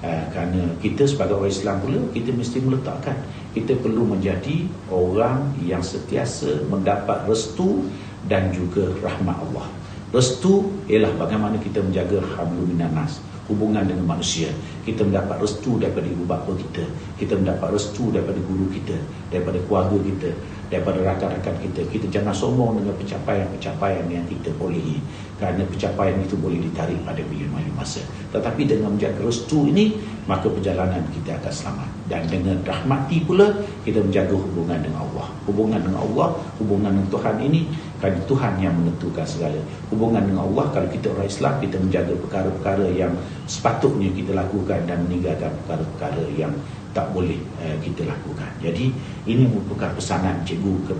[SPEAKER 6] Kerana kita sebagai orang Islam pula, kita mesti meletakkan, kita perlu menjadi orang yang sentiasa mendapat restu dan juga rahmat Allah. Restu ialah bagaimana kita menjaga hablum minan nas, hubungan dengan manusia. Kita mendapat restu daripada ibu bapa kita, kita mendapat restu daripada guru kita, daripada keluarga kita, daripada rakan-rakan kita. Kita jangan sombong dengan pencapaian-pencapaian yang kita bolehi, kerana pencapaian itu boleh ditarik pada bila-bila masa. Tetapi dengan menjaga restu ini, maka perjalanan kita akan selamat. Dan dengan rahmati pula, kita menjaga hubungan dengan Allah. Hubungan dengan Allah, hubungan dengan Tuhan ini, kerana Tuhan yang menentukan segala. Hubungan dengan Allah, kalau kita orang Islam, kita menjaga perkara-perkara yang sepatutnya kita lakukan dan meninggalkan perkara-perkara yang tak boleh kita lakukan. Jadi ini merupakan pesanan cikgu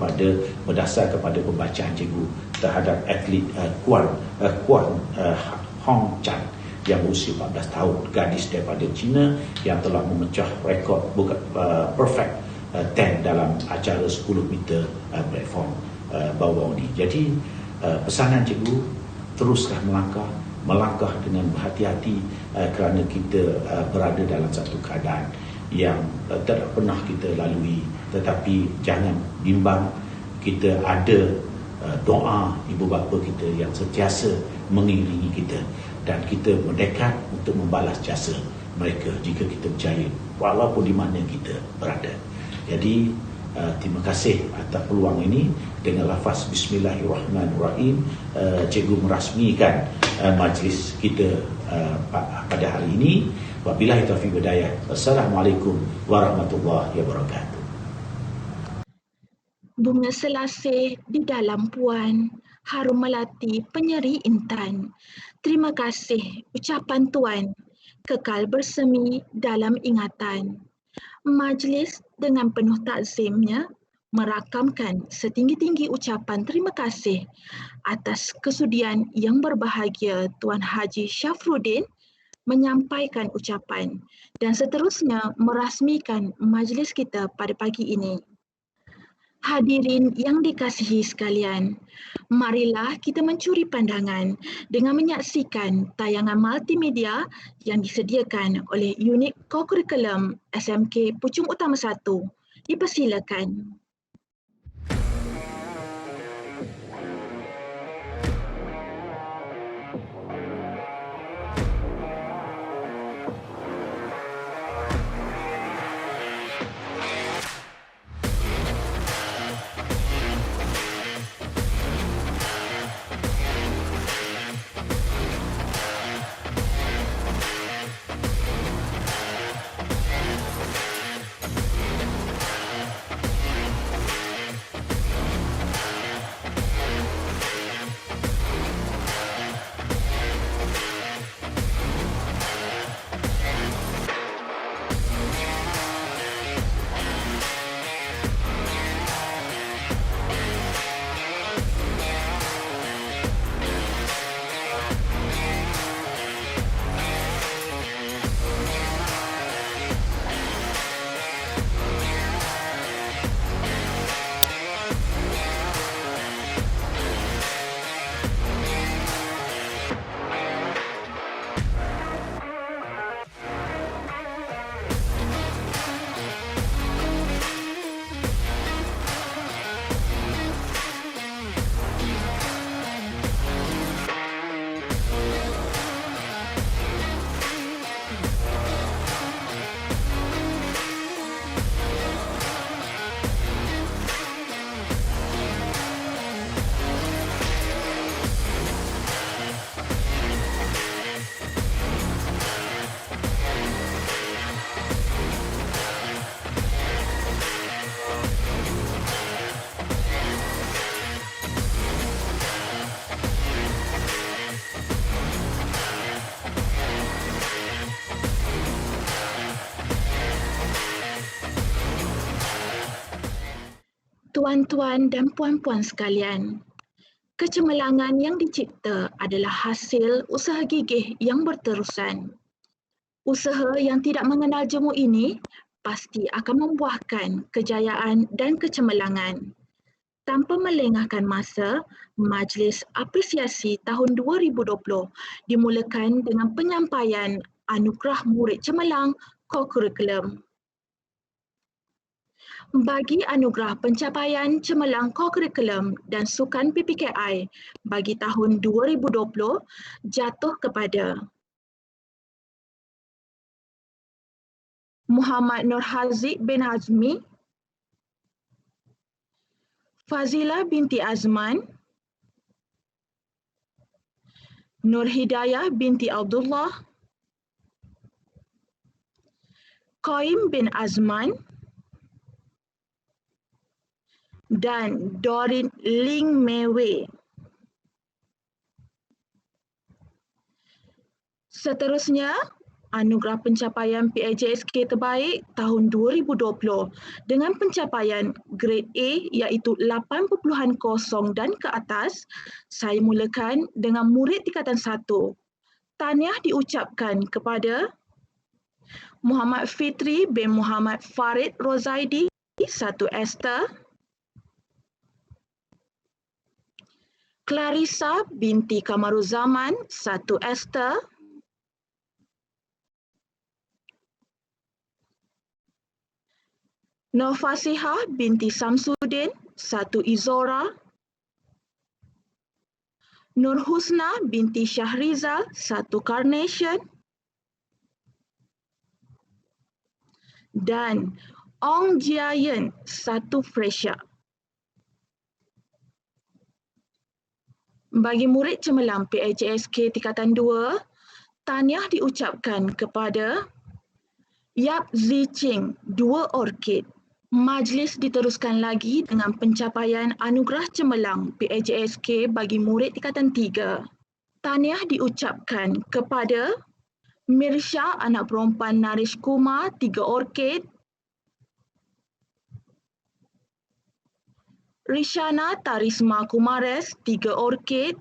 [SPEAKER 6] berdasar kepada pembacaan cikgu terhadap atlet Kuan Hong Chan yang berusia 14 tahun, gadis daripada China yang telah memecah rekod perfect 10 dalam acara 10 meter platform bawah ini. Jadi pesanan cikgu, teruslah melangkah dengan berhati-hati kerana kita berada dalam satu keadaan yang tidak pernah kita lalui. Tetapi jangan bimbang, kita ada doa ibu bapa kita yang sentiasa mengiringi kita, dan kita mendekat untuk membalas jasa mereka jika kita berjaya walaupun di mana kita berada. Jadi terima kasih atas peluang ini. Dengan lafaz Bismillahirrahmanirrahim, cikgu merasmikan majlis kita pada hari ini. Wabillahi taufiq hidayah. Assalamualaikum warahmatullahi wabarakatuh.
[SPEAKER 1] Bunga selasih di dalam puan, harum melati penyeri intan. Terima kasih ucapan Tuan kekal bersemi dalam ingatan. Majlis dengan penuh takzimnya merakamkan setinggi-tinggi ucapan terima kasih atas kesudian Yang Berbahagia Tuan Haji Syafruddin menyampaikan ucapan dan seterusnya merasmikan majlis kita pada pagi ini. Hadirin yang dikasihi sekalian, marilah kita mencuri pandangan dengan menyaksikan tayangan multimedia yang disediakan oleh unit kokurikulum SMK Puchong Utama 1. Dipersilakan. Tuan-tuan dan puan-puan sekalian, kecemerlangan yang dicipta adalah hasil usaha gigih yang berterusan. Usaha yang tidak mengenal jemu ini pasti akan membuahkan kejayaan dan kecemerlangan. Tanpa melengahkan masa, Majlis Apresiasi tahun 2020 dimulakan dengan penyampaian Anugerah Murid Cemerlang Co-Curriculum. Bagi anugerah pencapaian cemerlang co-curriculum dan sukan PPKI bagi tahun 2020 jatuh kepada Muhammad Nur Haziq bin Azmi, Fazila binti Azman, Nur Hidayah binti Abdullah, Qaim bin Azman, dan Dorin Ling Mewe. Seterusnya, anugerah pencapaian PAJSK terbaik tahun 2020 dengan pencapaian grade A iaitu 8.0 dan ke atas. Saya mulakan dengan murid tingkatan 1. Tahniah diucapkan kepada Muhammad Fitri bin Muhammad Farid Rozaidi, 1 Esther. Clarissa binti Kamaruzaman, 1 Esther. Nur Fasihah binti Samsudin, 1 Izora. Nur Husna binti Syahrizal, 1 Carnation. Dan Ong Jiayen, 1 Fresha. Bagi murid cemerlang PAJSK tingkatan 2, tahniah diucapkan kepada Yap Ziching, 2 Orchid. Majlis diteruskan lagi dengan pencapaian anugerah cemerlang PAJSK bagi murid tingkatan 3. Tahniah diucapkan kepada Mirsya anak perempuan Narish Kumar 3 orkid, Rishana Tarisma Kumares 3 orkid,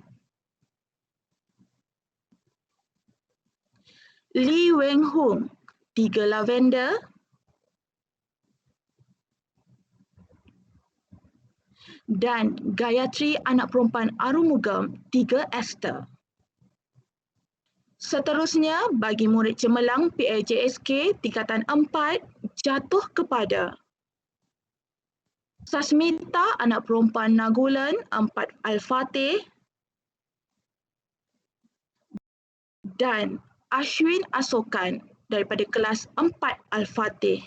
[SPEAKER 1] Lee Weng Hung 3 lavender, dan Gayatri anak perempuan Arumugam 3 ester. Seterusnya, bagi murid cemerlang PAJSK tingkatan 4 jatuh kepada Sasmita anak perempuan Nagulan 4 Al-Fatih dan Ashwin Asokan daripada kelas 4 Al-Fatih.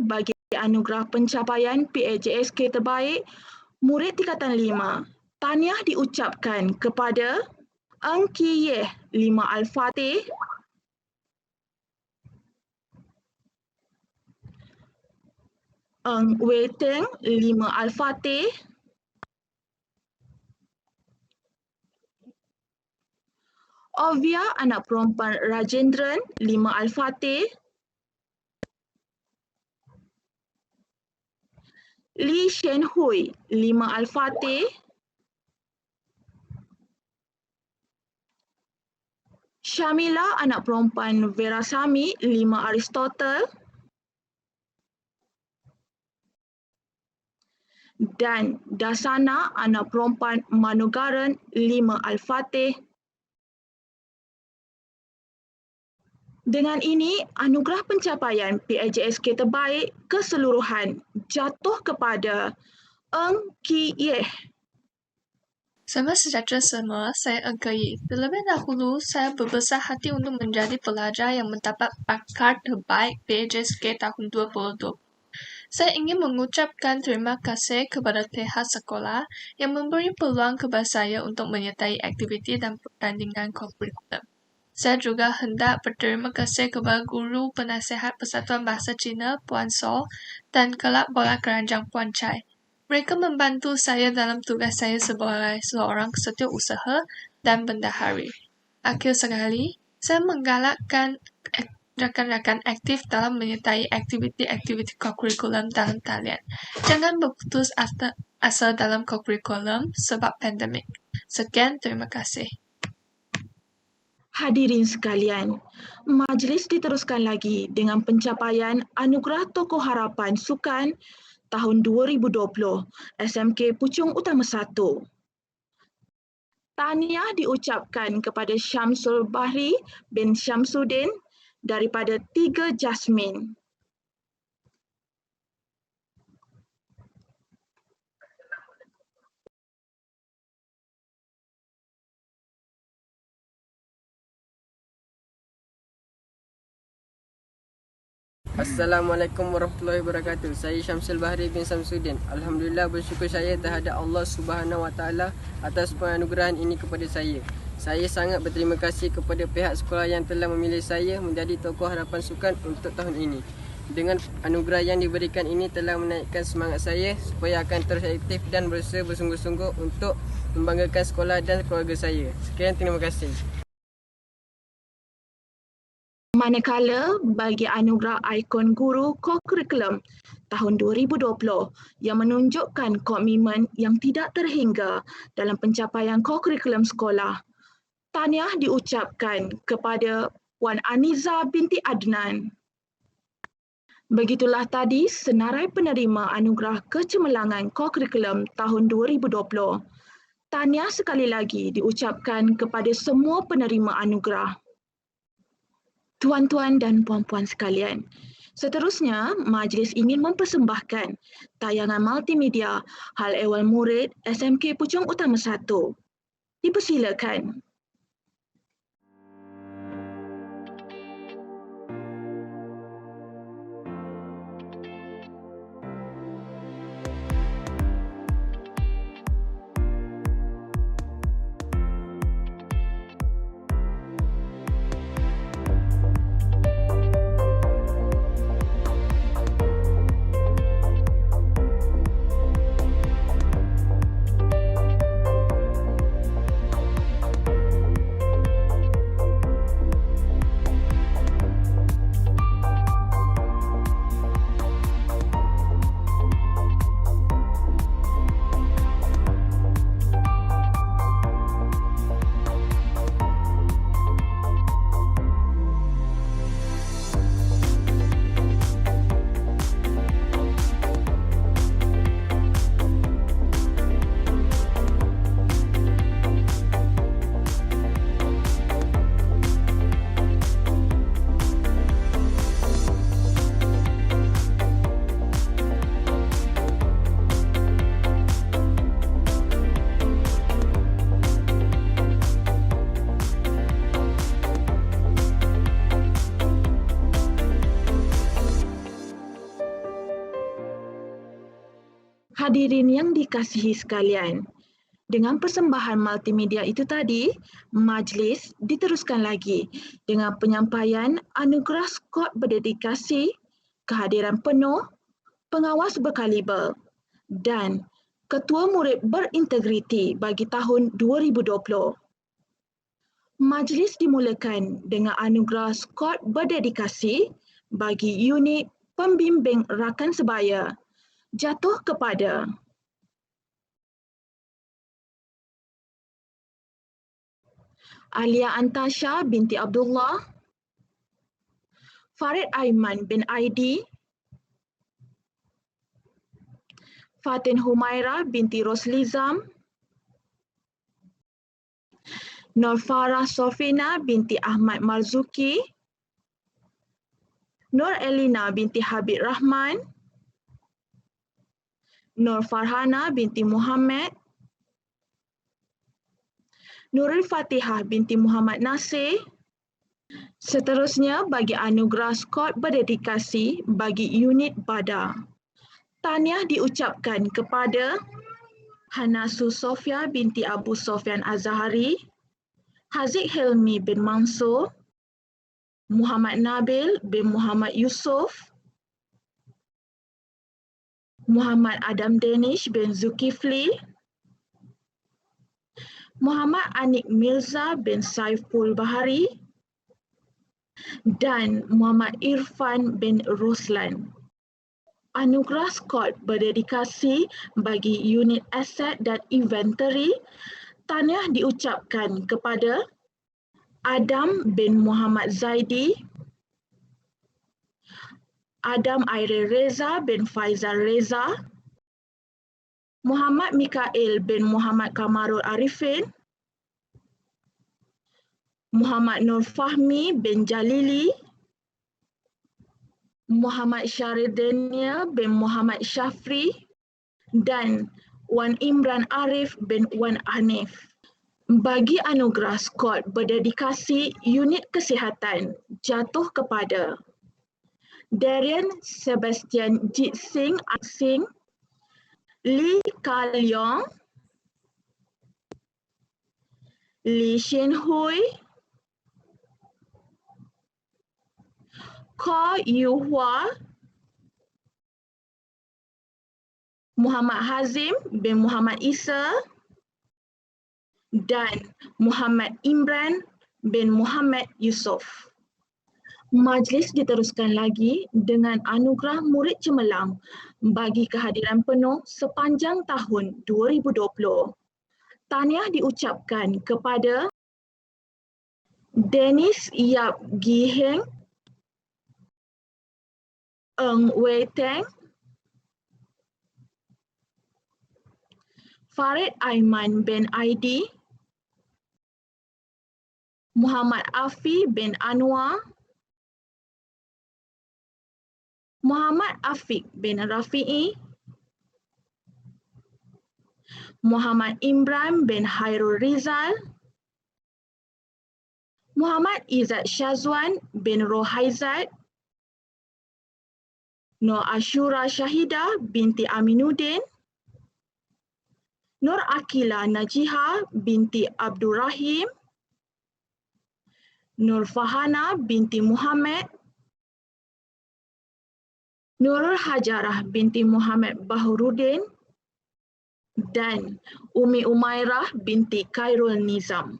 [SPEAKER 1] Bagi anugerah pencapaian PAJSK terbaik, murid tingkatan 5, tahniah diucapkan kepada Eng Ki Yeh 5 Al-Fatih, Eng Wei Teng 5 Al-Fatih, Ovia anak perempuan Rajendran 5 Al-Fatih, Lee Shen Hui 5 Al-Fatih, Syamila anak perempuan Vera Sami 5 Aristotle, dan Dasana anak perempuan Manugaran 5 Al-Fatih. Dengan ini, anugerah pencapaian PAJSK terbaik keseluruhan jatuh kepada Eng Ki Yeh.
[SPEAKER 7] Selamat sejahtera semua, saya Eng Ki Yeh. Terlebih dahulu, saya berbesar hati untuk menjadi pelajar yang mendapat pakar terbaik PAJSK tahun 2020. Saya ingin mengucapkan terima kasih kepada pihak sekolah yang memberi peluang kepada saya untuk menyertai aktiviti dan pertandingan kokurikulum. Saya juga hendak berterima kasih kepada guru penasihat Persatuan Bahasa Cina Puan So dan Kelab Bola Keranjang Puan Chai. Mereka membantu saya dalam tugas saya sebagai seorang setiausaha dan bendahari. Akhir sekali, saya menggalakkan rakan-rakan aktif dalam menyertai aktiviti-aktiviti kokurikulum dalam talian. Jangan berputus asa dalam kokurikulum sebab pandemik. Sekian, terima kasih.
[SPEAKER 1] Hadirin sekalian, majlis diteruskan lagi dengan pencapaian Anugerah Tokoh Harapan Sukan tahun 2020 SMK Puchong Utama 1. Tahniah diucapkan kepada Syamsul Bahri bin Syamsuddin daripada 3 Jasmine.
[SPEAKER 8] Assalamualaikum warahmatullahi wabarakatuh. Saya Syamsul Bahri bin Syamsuddin. Alhamdulillah, bersyukur saya terhadap Allah Subhanahu Wa Taala atas penganugerahan ini kepada saya. Saya sangat berterima kasih kepada pihak sekolah yang telah memilih saya menjadi tokoh harapan sukan untuk tahun ini. Dengan anugerah yang diberikan ini telah menaikkan semangat saya supaya akan terus aktif dan berusaha bersungguh-sungguh untuk membanggakan sekolah dan keluarga saya. Sekian, terima kasih.
[SPEAKER 1] Manakala bagi anugerah ikon guru kokurikulum tahun 2020 yang menunjukkan komitmen yang tidak terhingga dalam pencapaian kokurikulum sekolah, tahniah diucapkan kepada Puan Aniza binti Adnan. Begitulah tadi senarai penerima anugerah kecemerlangan kokurikulum tahun 2020. Tahniah sekali lagi diucapkan kepada semua penerima anugerah. Tuan-tuan dan puan-puan sekalian, seterusnya majlis ingin mempersembahkan tayangan multimedia hal ehwal murid SMK Puchong Utama 1. Dipersilakan. Hadirin yang dikasihi sekalian, dengan persembahan multimedia itu tadi, majlis diteruskan lagi dengan penyampaian anugerah skot berdedikasi, kehadiran penuh, pengawas berkaliber dan ketua murid berintegriti bagi tahun 2020. Majlis dimulakan dengan anugerah skot berdedikasi bagi unit pembimbing rakan sebaya jatuh kepada Alia Antasha binti Abdullah, Farid Aiman bin Aidi, Fatin Humaira binti Roslizam, Nur Farah Sofina binti Ahmad Marzuki, Nur Elina binti Habib Rahman, Nur Farhana binti Muhammad, Nurul Fatihah binti Muhammad Nasir. Seterusnya bagi anugerah skot berdedikasi bagi unit Bada. Tahniah diucapkan kepada Hanasu Sofia binti Abu Sofyan Az-Zahari, Haziq Helmi bin Mansur, Muhammad Nabil bin Muhammad Yusof, Muhammad Adam Danish bin Zulkifli, Muhammad Anik Mirza bin Saiful Bahari dan Muhammad Irfan bin Roslan. Anugerah skot berdedikasi bagi unit aset dan inventory, tahniah diucapkan kepada Adam bin Muhammad Zaidi, Adam Aire Reza bin Faizal Reza, Muhammad Mikael bin Muhammad Kamarul Arifin, Muhammad Nur Fahmi bin Jalili, Muhammad Syahridania bin Muhammad Syafri dan Wan Imran Arif bin Wan Hanif. Bagi anugerah skot berdedikasi unit kesihatan jatuh kepada Darian Sebastian Jit Singh Singh, Lee Ka Leong, Lee Shin Hui, Ko Yu Hua, Muhammad Hazim bin Muhammad Isa dan Muhammad Imran bin Muhammad Yusof. Majlis diteruskan lagi dengan anugerah murid cemerlang bagi kehadiran penuh sepanjang tahun 2020. Tahniah diucapkan kepada Dennis Yap Gi Heng, Eng Wei Teng, Farid Aiman bin Aidi, Muhammad Afi bin Anwar, Muhammad Afiq bin Rafi'i, Muhammad Imran bin Hairul Rizal, Muhammad Izzat Syazwan bin Rohaizat, Nur Ashura Syahida binti Aminuddin, Nur Akila Najiha binti Abdul Rahim, Nur Fahana binti Muhammad, Nurul Hajarah binti Muhammad Bahrudin dan Umi Umairah binti Khairul Nizam.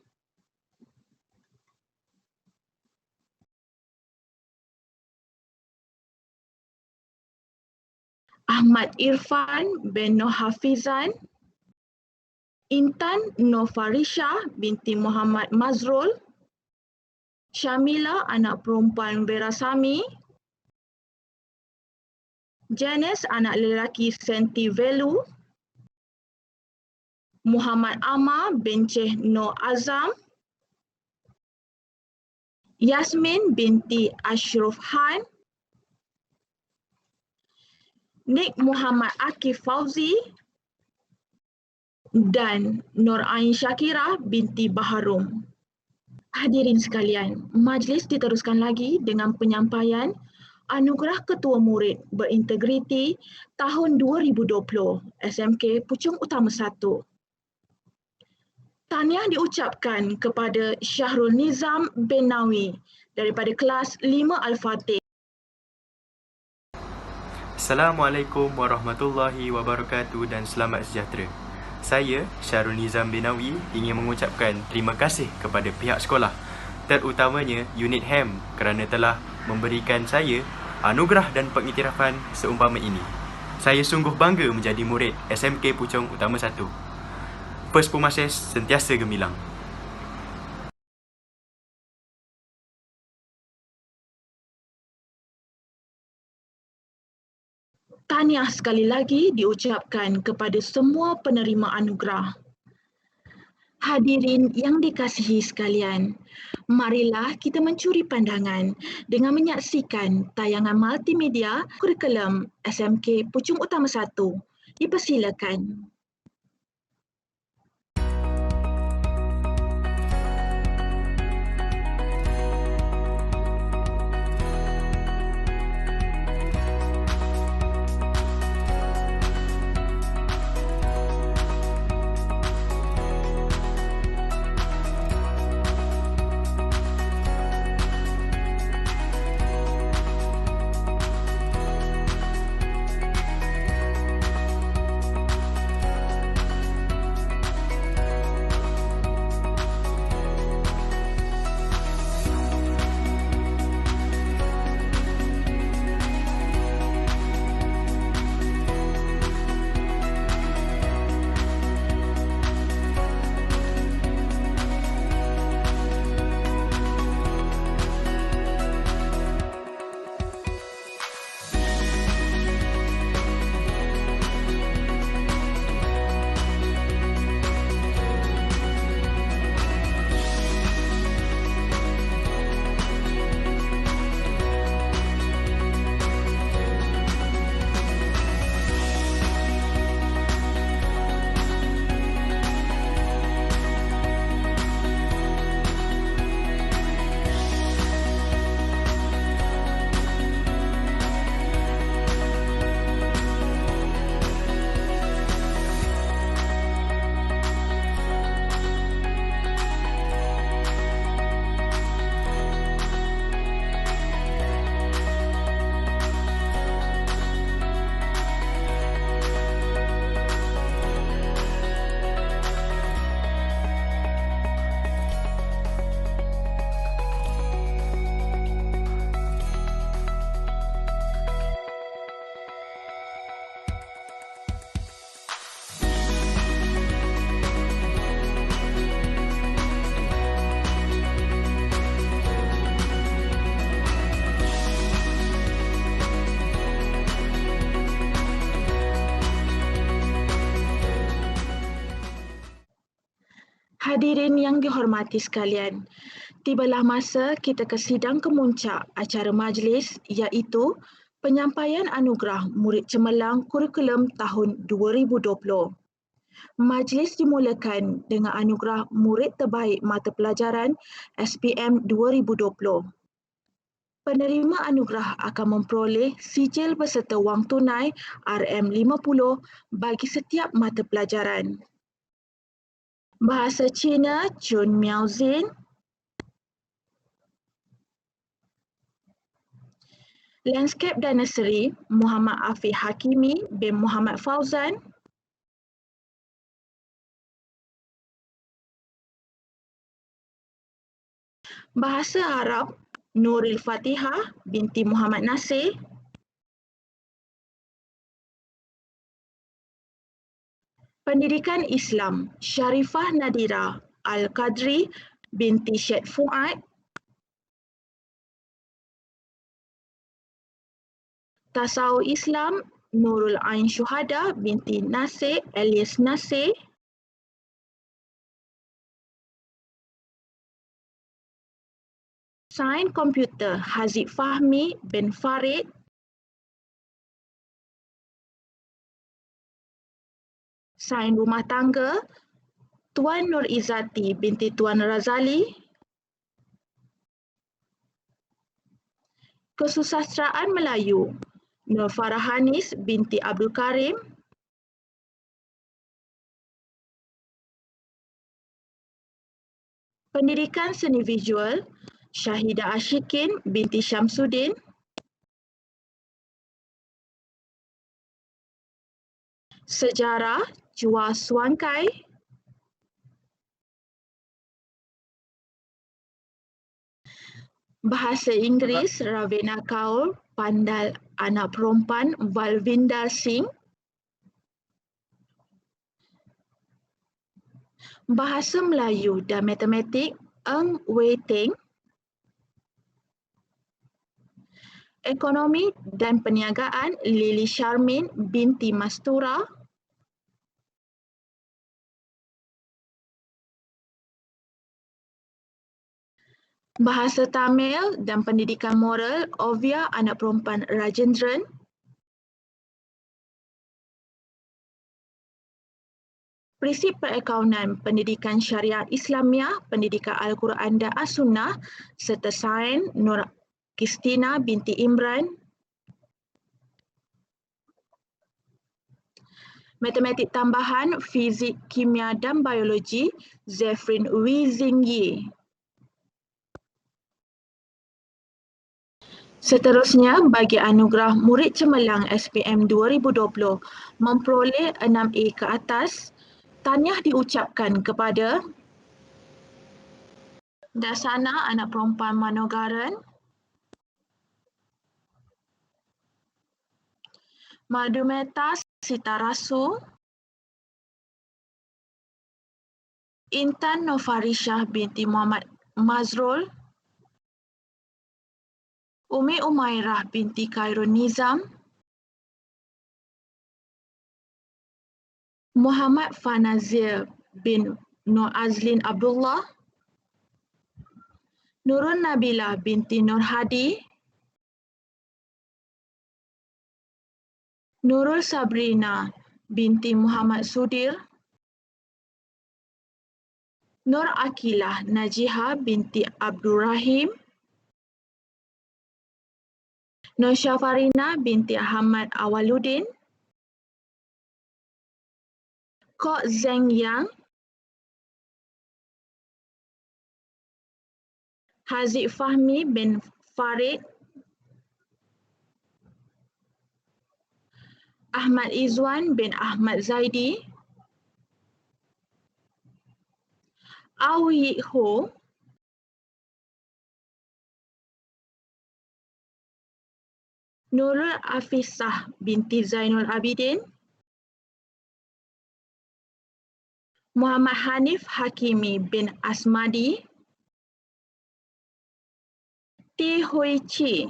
[SPEAKER 1] Ahmad Irfan bin Nur Hafizan, Intan Nur Farisha binti Muhammad Mazrul, Syamila anak perempuan Vera Sami, Janice anak lelaki Senti Velu, Muhammad Amar bin Ceh Nur Azam, Yasmin binti Ashraf Han, Nik Muhammad Akif Fauzi dan Nur Ain Syakira binti Baharum. Hadirin sekalian, majlis diteruskan lagi dengan penyampaian Anugerah Ketua Murid Berintegriti tahun 2020 SMK Puchong Utama 1. Tahniah diucapkan kepada Syahrul Nizam bin Nawi daripada kelas 5 Al-Fatih.
[SPEAKER 9] Assalamualaikum warahmatullahi wabarakatuh dan selamat sejahtera. Saya, Syahrul Nizam bin Nawi, ingin mengucapkan terima kasih kepada pihak sekolah, terutamanya unit HEM kerana telah memberikan saya anugerah dan pengiktirafan seumpama ini. Saya sungguh bangga menjadi murid SMK Puchong Utama 1. First Pumases sentiasa gemilang.
[SPEAKER 1] Tahniah sekali lagi diucapkan kepada semua penerima anugerah. Hadirin yang dikasihi sekalian, marilah kita mencuri pandangan dengan menyaksikan tayangan multimedia kurikulum SMK Puchong Utama 1. Dipersilakan. Hadirin yang dihormati sekalian, tibalah masa kita ke sidang kemuncak acara majlis iaitu penyampaian anugerah murid cemerlang kurikulum tahun 2020. Majlis dimulakan dengan anugerah murid terbaik mata pelajaran SPM 2020. Penerima anugerah akan memperoleh sijil berserta wang tunai RM50 bagi setiap mata pelajaran. Bahasa Cina Chun Miao Zin, Landscape dan Nursery Muhammad Afiq Hakimi bin Muhammad Fauzan, Bahasa Arab Nuril Fatihah binti Muhammad Nasir, Pendidikan Islam Sharifah Nadira Al-Qadri binti Syed Fuad, Tasawuf Islam Nurul Ain Syuhada binti Nasir alias Nasir, Sains Komputer Haziq Fahmi bin Farid, Sains Rumah Tangga Tuan Nur Izzati binti Tuan Razali, Kesusasteraan Melayu, Nur Farahanis binti Abdul Karim. Pendidikan Seni Visual, Syahidah Ashikin binti Syamsuddin. Sejarah, Chua Suankai. Bahasa Inggeris, Ravena Kaur, Pandal anak perempuan Valvinder Singh. Bahasa Melayu dan Matematik, Eng Wei Teng. Ekonomi dan Perniagaan, Lili Sharmin binti Mastura. Bahasa Tamil dan Pendidikan Moral, Ovia anak perempuan Rajendran. Prinsip Perakaunan, Pendidikan Syariah Islamiah, Pendidikan Al-Quran dan As-Sunnah serta Sains, Nur Kristina binti Imran. Matematik Tambahan, Fizik, Kimia dan Biologi, Zefrin Wizingyi. Seterusnya, bagi anugerah Murid Cemerlang SPM 2020 memperoleh 6A ke atas, tahniah diucapkan kepada Dasana anak perempuan Manogaran, Madhumeta Sitarasu, Intan Nofarisha binti Muhammad Mazrul, Umi Umairah binti Khairul Nizam, Muhammad Fanazir bin Nur Azlin Abdullah, Nurul Nabilah binti Nur Hadi, Nurul Sabrina binti Muhammad Sudir, Nur Akilah Najiha binti Abdul Rahim, Nur Syafarina binti Ahmad Awaluddin, Kok Zeng Yang, Haziq Fahmi bin Farid, Ahmad Izwan bin Ahmad Zaidi, Au Yi Ho, Nurul Afisah binti Zainul Abidin, Muhammad Hanif Hakimi bin Asmadi, Ti Hui Chi,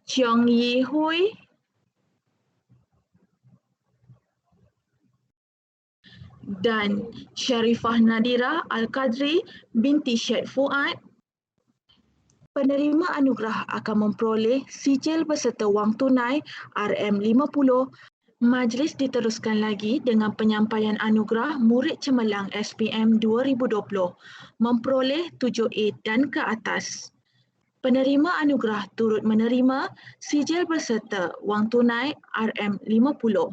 [SPEAKER 1] Cheong Yi Hui, dan Syarifah Nadira Al-Qadri binti Syed Fuad. Penerima anugerah akan memperoleh sijil berserta wang tunai RM50. Majlis diteruskan lagi dengan penyampaian anugerah Murid Cemerlang SPM 2020 memperoleh 7A dan ke atas. Penerima anugerah turut menerima sijil berserta wang tunai RM50.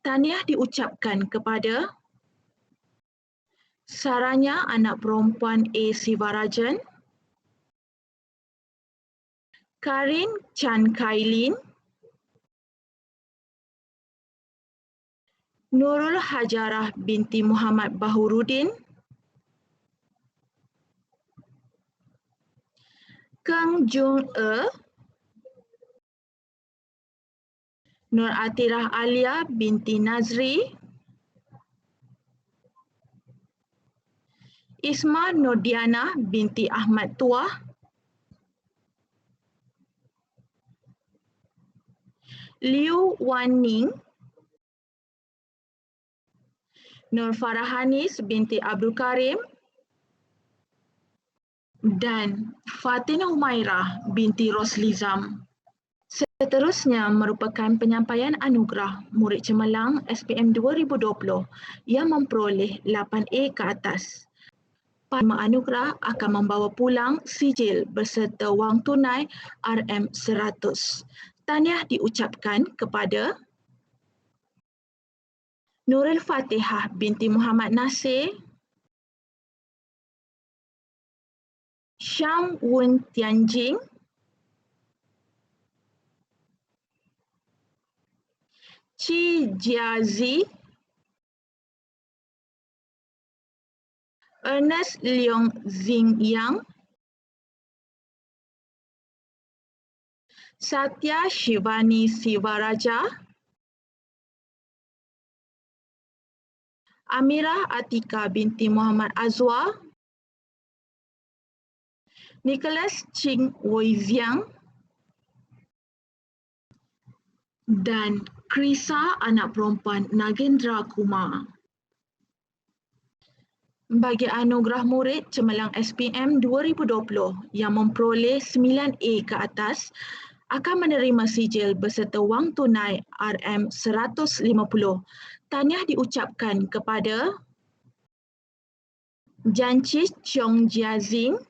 [SPEAKER 1] Tahniah diucapkan kepada Saranya anak perempuan A. Sivarajan, Karin Chan Kailin, Nurul Hajarah binti Muhammad Bahurudin, Keng Jung E, Nur Atirah Alia binti Nazri, Isma Nurdiana binti Ahmad Tuah, Liu Wan Ning, Nur Farahanis binti Abdul Karim, dan Fatina Humairah binti Roslizam. Seterusnya merupakan penyampaian anugerah Murid Cemerlang SPM 2020 yang memperoleh 8A ke atas. Penerima anugerah akan membawa pulang sijil berserta wang tunai RM100. Tahniah diucapkan kepada Nurul Fatihah binti Muhammad Nasir, Syam Wun Tianjing, Chi Jiazi, Ernest Leong Zing Yang, Satya Shivani Sivaraja, Amirah Atika binti Muhammad Azwa, Nicholas Ching Wei Ziang dan Krisa anak perempuan Nagendra Kumar. Bagi anugerah murid cemerlang SPM 2020 yang memperoleh 9A ke atas akan menerima sijil berserta wang tunai RM150. Tahniah diucapkan kepada Jancis Chong Jiazing,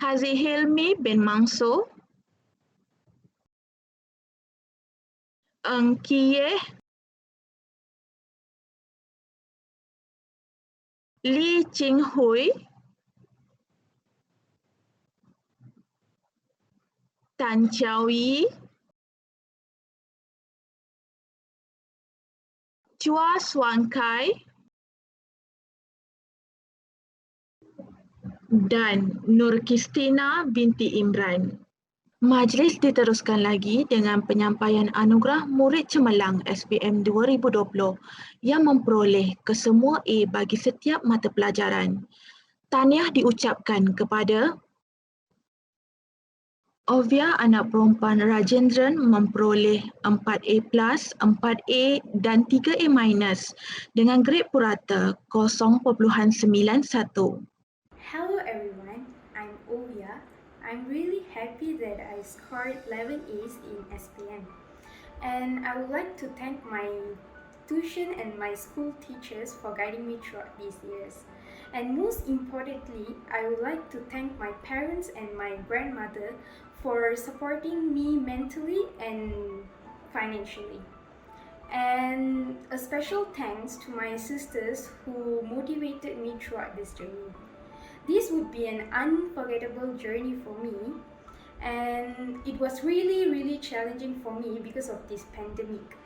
[SPEAKER 1] Hazi Hilmi bin Mansur, Eng Kiyeh, Lee Ching Hui, Tan Chiao Yi, Chua Suan Kai dan Nur Kristina binti Imran. Majlis diteruskan lagi dengan penyampaian anugerah murid cemerlang SPM 2020 yang memperoleh kesemua A bagi setiap mata pelajaran. Tahniah diucapkan kepada Ovia anak perempuan Rajendran memperoleh 4A+, 4A dan 3A- dengan grade purata 0.91.
[SPEAKER 10] Hello everyone, I'm Ovia. I'm really happy that I scored 11 A's in SPM. And I would like to thank my tuition and my school teachers for guiding me throughout these years. And most importantly, I would like to thank my parents and my grandmother for supporting me mentally and financially. And a special thanks to my sisters who motivated me throughout this journey. This would be an unforgettable journey for me, and it was really challenging for me because of this pandemic.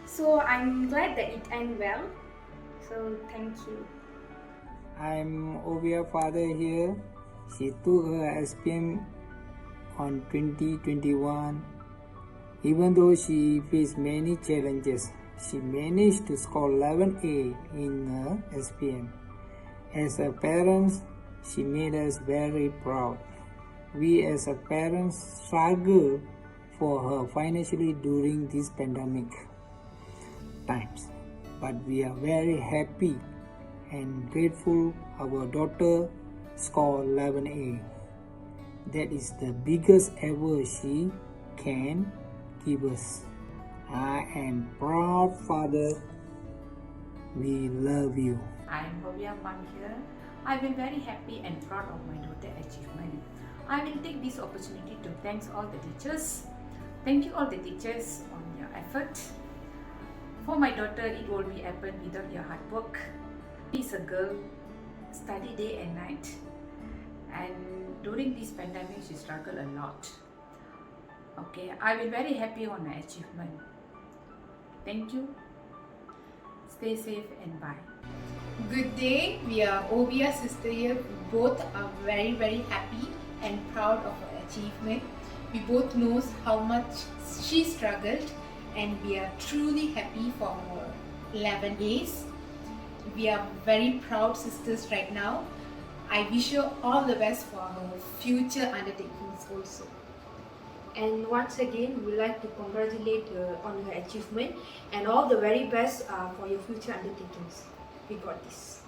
[SPEAKER 10] So I'm glad that it ended well, so thank you.
[SPEAKER 11] I'm Ovia father here. She took her SPM on 2021. Even though she faced many challenges, she managed to score 11A in her SPM. As her parents, she made us very proud. We as her parents struggle for her financially during these pandemic times. But we are very happy and grateful our daughter scored 11A. That is the biggest ever she can give us. I am proud father. We love you.
[SPEAKER 12] I'm Bhavya Pan here. I've been very happy and proud of my daughter's achievement. I will take this opportunity to thank all the teachers. Thank you all the teachers on your effort. For my daughter, it won't be happen without your hard work. She's a girl, study day and night. And during this pandemic, she struggled a lot. Okay, I will very happy on her achievement. Thank you. Stay safe and bye.
[SPEAKER 13] Good day, we are Ovia sister here. We both are very happy and proud of her achievement. We both knows how much she struggled, and we are truly happy for her 11 A's. We are very proud sisters right now. I wish her all the best for her future undertakings also.
[SPEAKER 14] And once again, we would like to congratulate her on her achievement and all the very best for your future undertakings. We got this.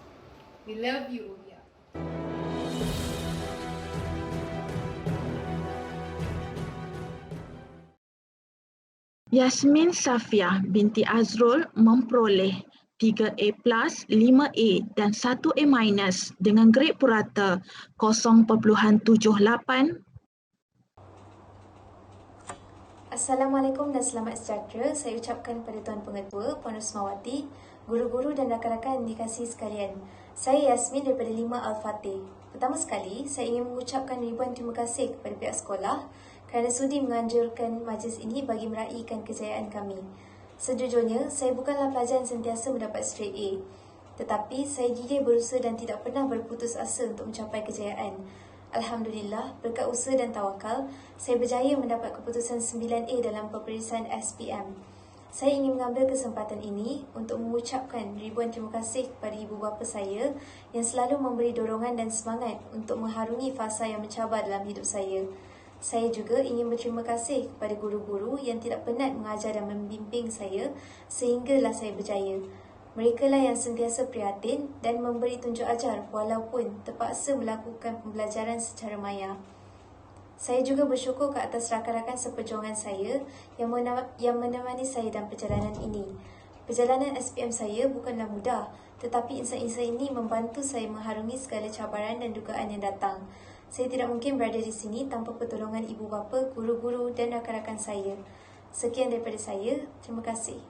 [SPEAKER 13] We love you, Ovia.
[SPEAKER 1] Yasmin Safia binti Azrul memperoleh 3A+, 5A dan 1A- dengan grade purata 0.78.
[SPEAKER 15] Assalamualaikum dan selamat sejahtera. Saya ucapkan pada Tuan Pengetua, Puan Rosmawati, guru-guru dan rakan-rakan yang dikasihi sekalian. Saya Yasmin daripada 5 Al-Fatih. Pertama sekali, saya ingin mengucapkan ribuan terima kasih kepada pihak sekolah kerana sudi menganjurkan majlis ini bagi meraihkan kejayaan kami. Sejujurnya, saya bukanlah pelajar yang sentiasa mendapat straight A. Tetapi, saya gigih berusaha dan tidak pernah berputus asa untuk mencapai kejayaan. Alhamdulillah, berkat usaha dan tawakal, saya berjaya mendapat keputusan 9A dalam peperiksaan SPM. Saya ingin mengambil kesempatan ini untuk mengucapkan ribuan terima kasih kepada ibu bapa saya yang selalu memberi dorongan dan semangat untuk mengharungi fasa yang mencabar dalam hidup saya. Saya juga ingin berterima kasih kepada guru-guru yang tidak penat mengajar dan membimbing saya sehinggalah saya berjaya. Mereka lah yang sentiasa prihatin dan memberi tunjuk ajar walaupun terpaksa melakukan pembelajaran secara maya. Saya juga bersyukur ke atas rakan-rakan seperjuangan saya yang menemani saya dalam perjalanan ini. Perjalanan SPM saya bukanlah mudah, tetapi insan-insan ini membantu saya mengharungi segala cabaran dan dugaan yang datang. Saya tidak mungkin berada di sini tanpa pertolongan ibu bapa, guru-guru dan rakan-rakan saya. Sekian daripada saya. Terima kasih.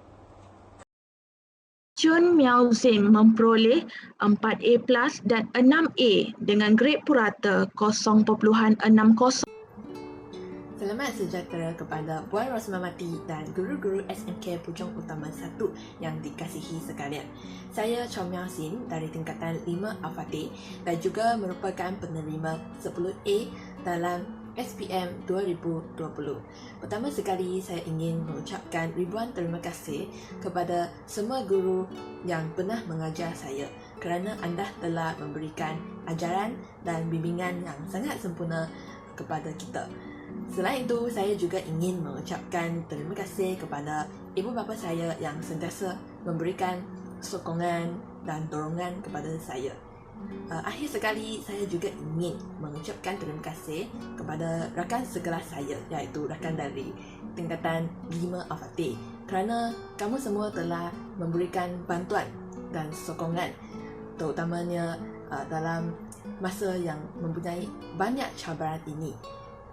[SPEAKER 1] Chun Miao Zin memperoleh 4A+ dan 6A dengan grade purata 0.60.
[SPEAKER 16] Selamat sejahtera kepada Puan Rosmawati dan guru-guru SMK Puchong Utama 1 yang dikasihi sekalian. Saya Chun Miao Zin dari tingkatan 5 Al-Fatih dan juga merupakan penerima 10A dalam SPM 2020. Pertama sekali saya ingin mengucapkan ribuan terima kasih kepada semua guru yang pernah mengajar saya kerana anda telah memberikan ajaran dan bimbingan yang sangat sempurna kepada kita. Selain itu, saya juga ingin mengucapkan terima kasih kepada ibu bapa saya yang sentiasa memberikan sokongan dan dorongan kepada saya. Akhir sekali, saya juga ingin mengucapkan terima kasih kepada rakan sekelas saya, iaitu rakan dari tingkatan 5 Al-Fatih kerana kamu semua telah memberikan bantuan dan sokongan terutamanya dalam masa yang mempunyai banyak cabaran ini.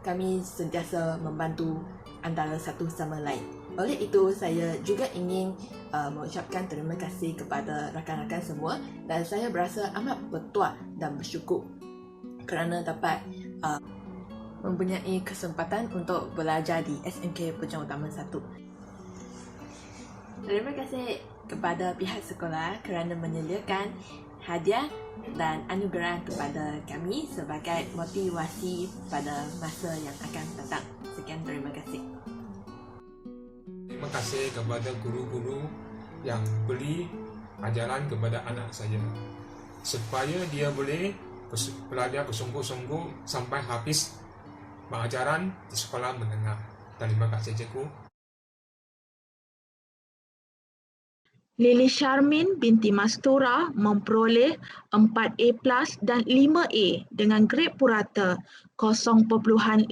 [SPEAKER 16] Kami sentiasa membantu antara satu sama lain. Oleh itu, saya juga ingin mengucapkan terima kasih kepada rakan-rakan semua dan saya berasa amat bertuah dan bersyukur kerana dapat mempunyai kesempatan untuk belajar di SMK Puchong Utama 1. Terima kasih kepada pihak sekolah kerana menyediakan hadiah dan anugerah kepada kami sebagai motivasi pada masa yang akan datang. Sekian, terima kasih.
[SPEAKER 17] Terima kasih kepada guru-guru yang beri ajaran kepada anak saya supaya dia boleh belajar bersungguh-sungguh sampai habis pengajaran di sekolah menengah. Terima kasih, cikgu.
[SPEAKER 1] Lili Sharmin binti Mastura memperoleh 4A+ dan 5A dengan grade purata 0.56.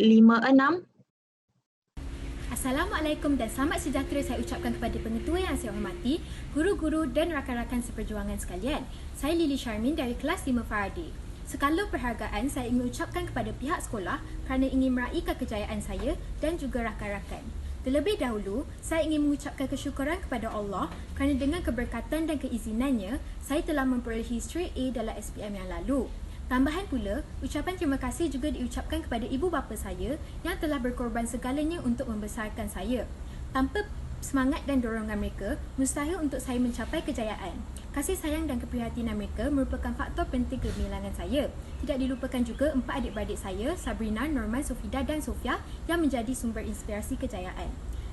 [SPEAKER 18] Assalamualaikum dan selamat sejahtera saya ucapkan kepada pengetua yang saya hormati, guru-guru dan rakan-rakan seperjuangan sekalian. Saya Lili Sharmin dari kelas 5 Faraday. Sekala perhargaan saya ingin ucapkan kepada pihak sekolah kerana ingin meraihkan kejayaan saya dan juga rakan-rakan. Terlebih dahulu, saya ingin mengucapkan kesyukuran kepada Allah kerana dengan keberkatan dan keizinannya, saya telah memperolehi straight A dalam SPM yang lalu. Tambahan pula, ucapan terima kasih juga diucapkan kepada ibu bapa saya yang telah berkorban segalanya untuk membesarkan saya. Tanpa semangat dan dorongan mereka, mustahil untuk saya mencapai kejayaan. Kasih sayang dan keprihatinan mereka merupakan faktor penting kegemilangan saya. Tidak dilupakan juga 4 adik-beradik saya, Sabrina, Norman, Sofida dan Sofia yang menjadi sumber inspirasi kejayaan.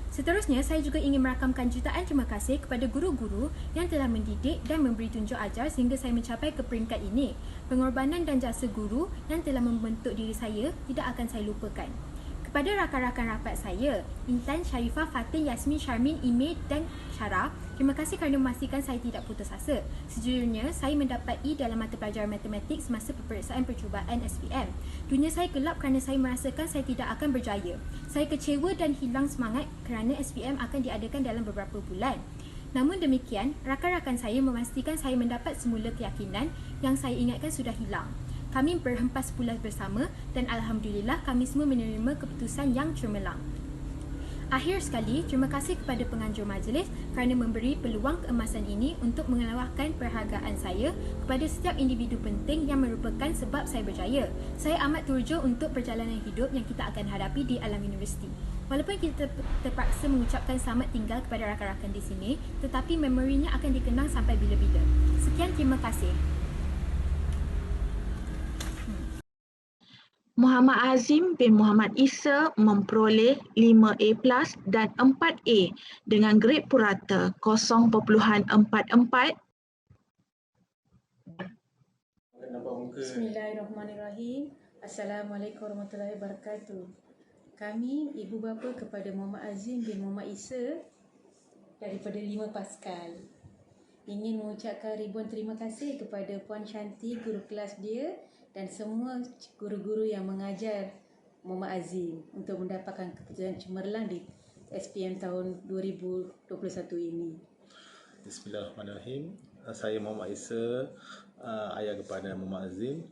[SPEAKER 18] Seterusnya, saya juga ingin merakamkan jutaan terima kasih kepada guru-guru yang telah mendidik dan memberi tunjuk ajar sehingga saya mencapai ke peringkat ini. Pengorbanan dan jasa guru yang telah membentuk diri saya tidak akan saya lupakan. Kepada rakan-rakan rapat saya, Intan, Sharifah, Fatin, Yasmin, Sharmin, Ime dan Syarah, Terima kasih kerana memastikan saya tidak putus asa. Sejujurnya, saya mendapat E dalam mata pelajaran matematik semasa peperiksaan percubaan SPM. Dunia saya gelap kerana saya merasakan saya tidak akan berjaya. Saya kecewa dan hilang semangat kerana SPM akan diadakan dalam beberapa bulan. Namun demikian, rakan-rakan saya memastikan saya mendapat semula keyakinan yang saya ingatkan sudah hilang. Kami berhempas pula bersama dan alhamdulillah kami semua menerima keputusan yang cemerlang. Akhir sekali, terima kasih kepada penganjur majlis kerana memberi peluang keemasan ini untuk mengelawahkan perhargaan saya kepada setiap individu penting yang merupakan sebab saya berjaya. Saya amat teruja untuk perjalanan hidup yang kita akan hadapi di alam universiti. Walaupun kita terpaksa mengucapkan selamat tinggal kepada rakan-rakan di sini, tetapi memorinya akan dikenang sampai bila-bila. Sekian, terima kasih.
[SPEAKER 1] Muhammad Azim bin Muhammad Isa memperoleh 5A+ dan 4A dengan grade purata 0.44.
[SPEAKER 19] Bismillahirrahmanirrahim. Assalamualaikum warahmatullahi wabarakatuh. Kami, ibu bapa kepada Muhammad Azim bin Muhammad Isa daripada 5 Paskal, ingin mengucapkan ribuan terima kasih kepada Puan Shanti, guru kelas dia dan semua guru-guru yang mengajar Muhammad Azim untuk mendapatkan keputusan cemerlang di SPM tahun 2021 ini.
[SPEAKER 20] Bismillahirrahmanirrahim. Saya Muhammad Isa, ayah kepada Muhammad Azim.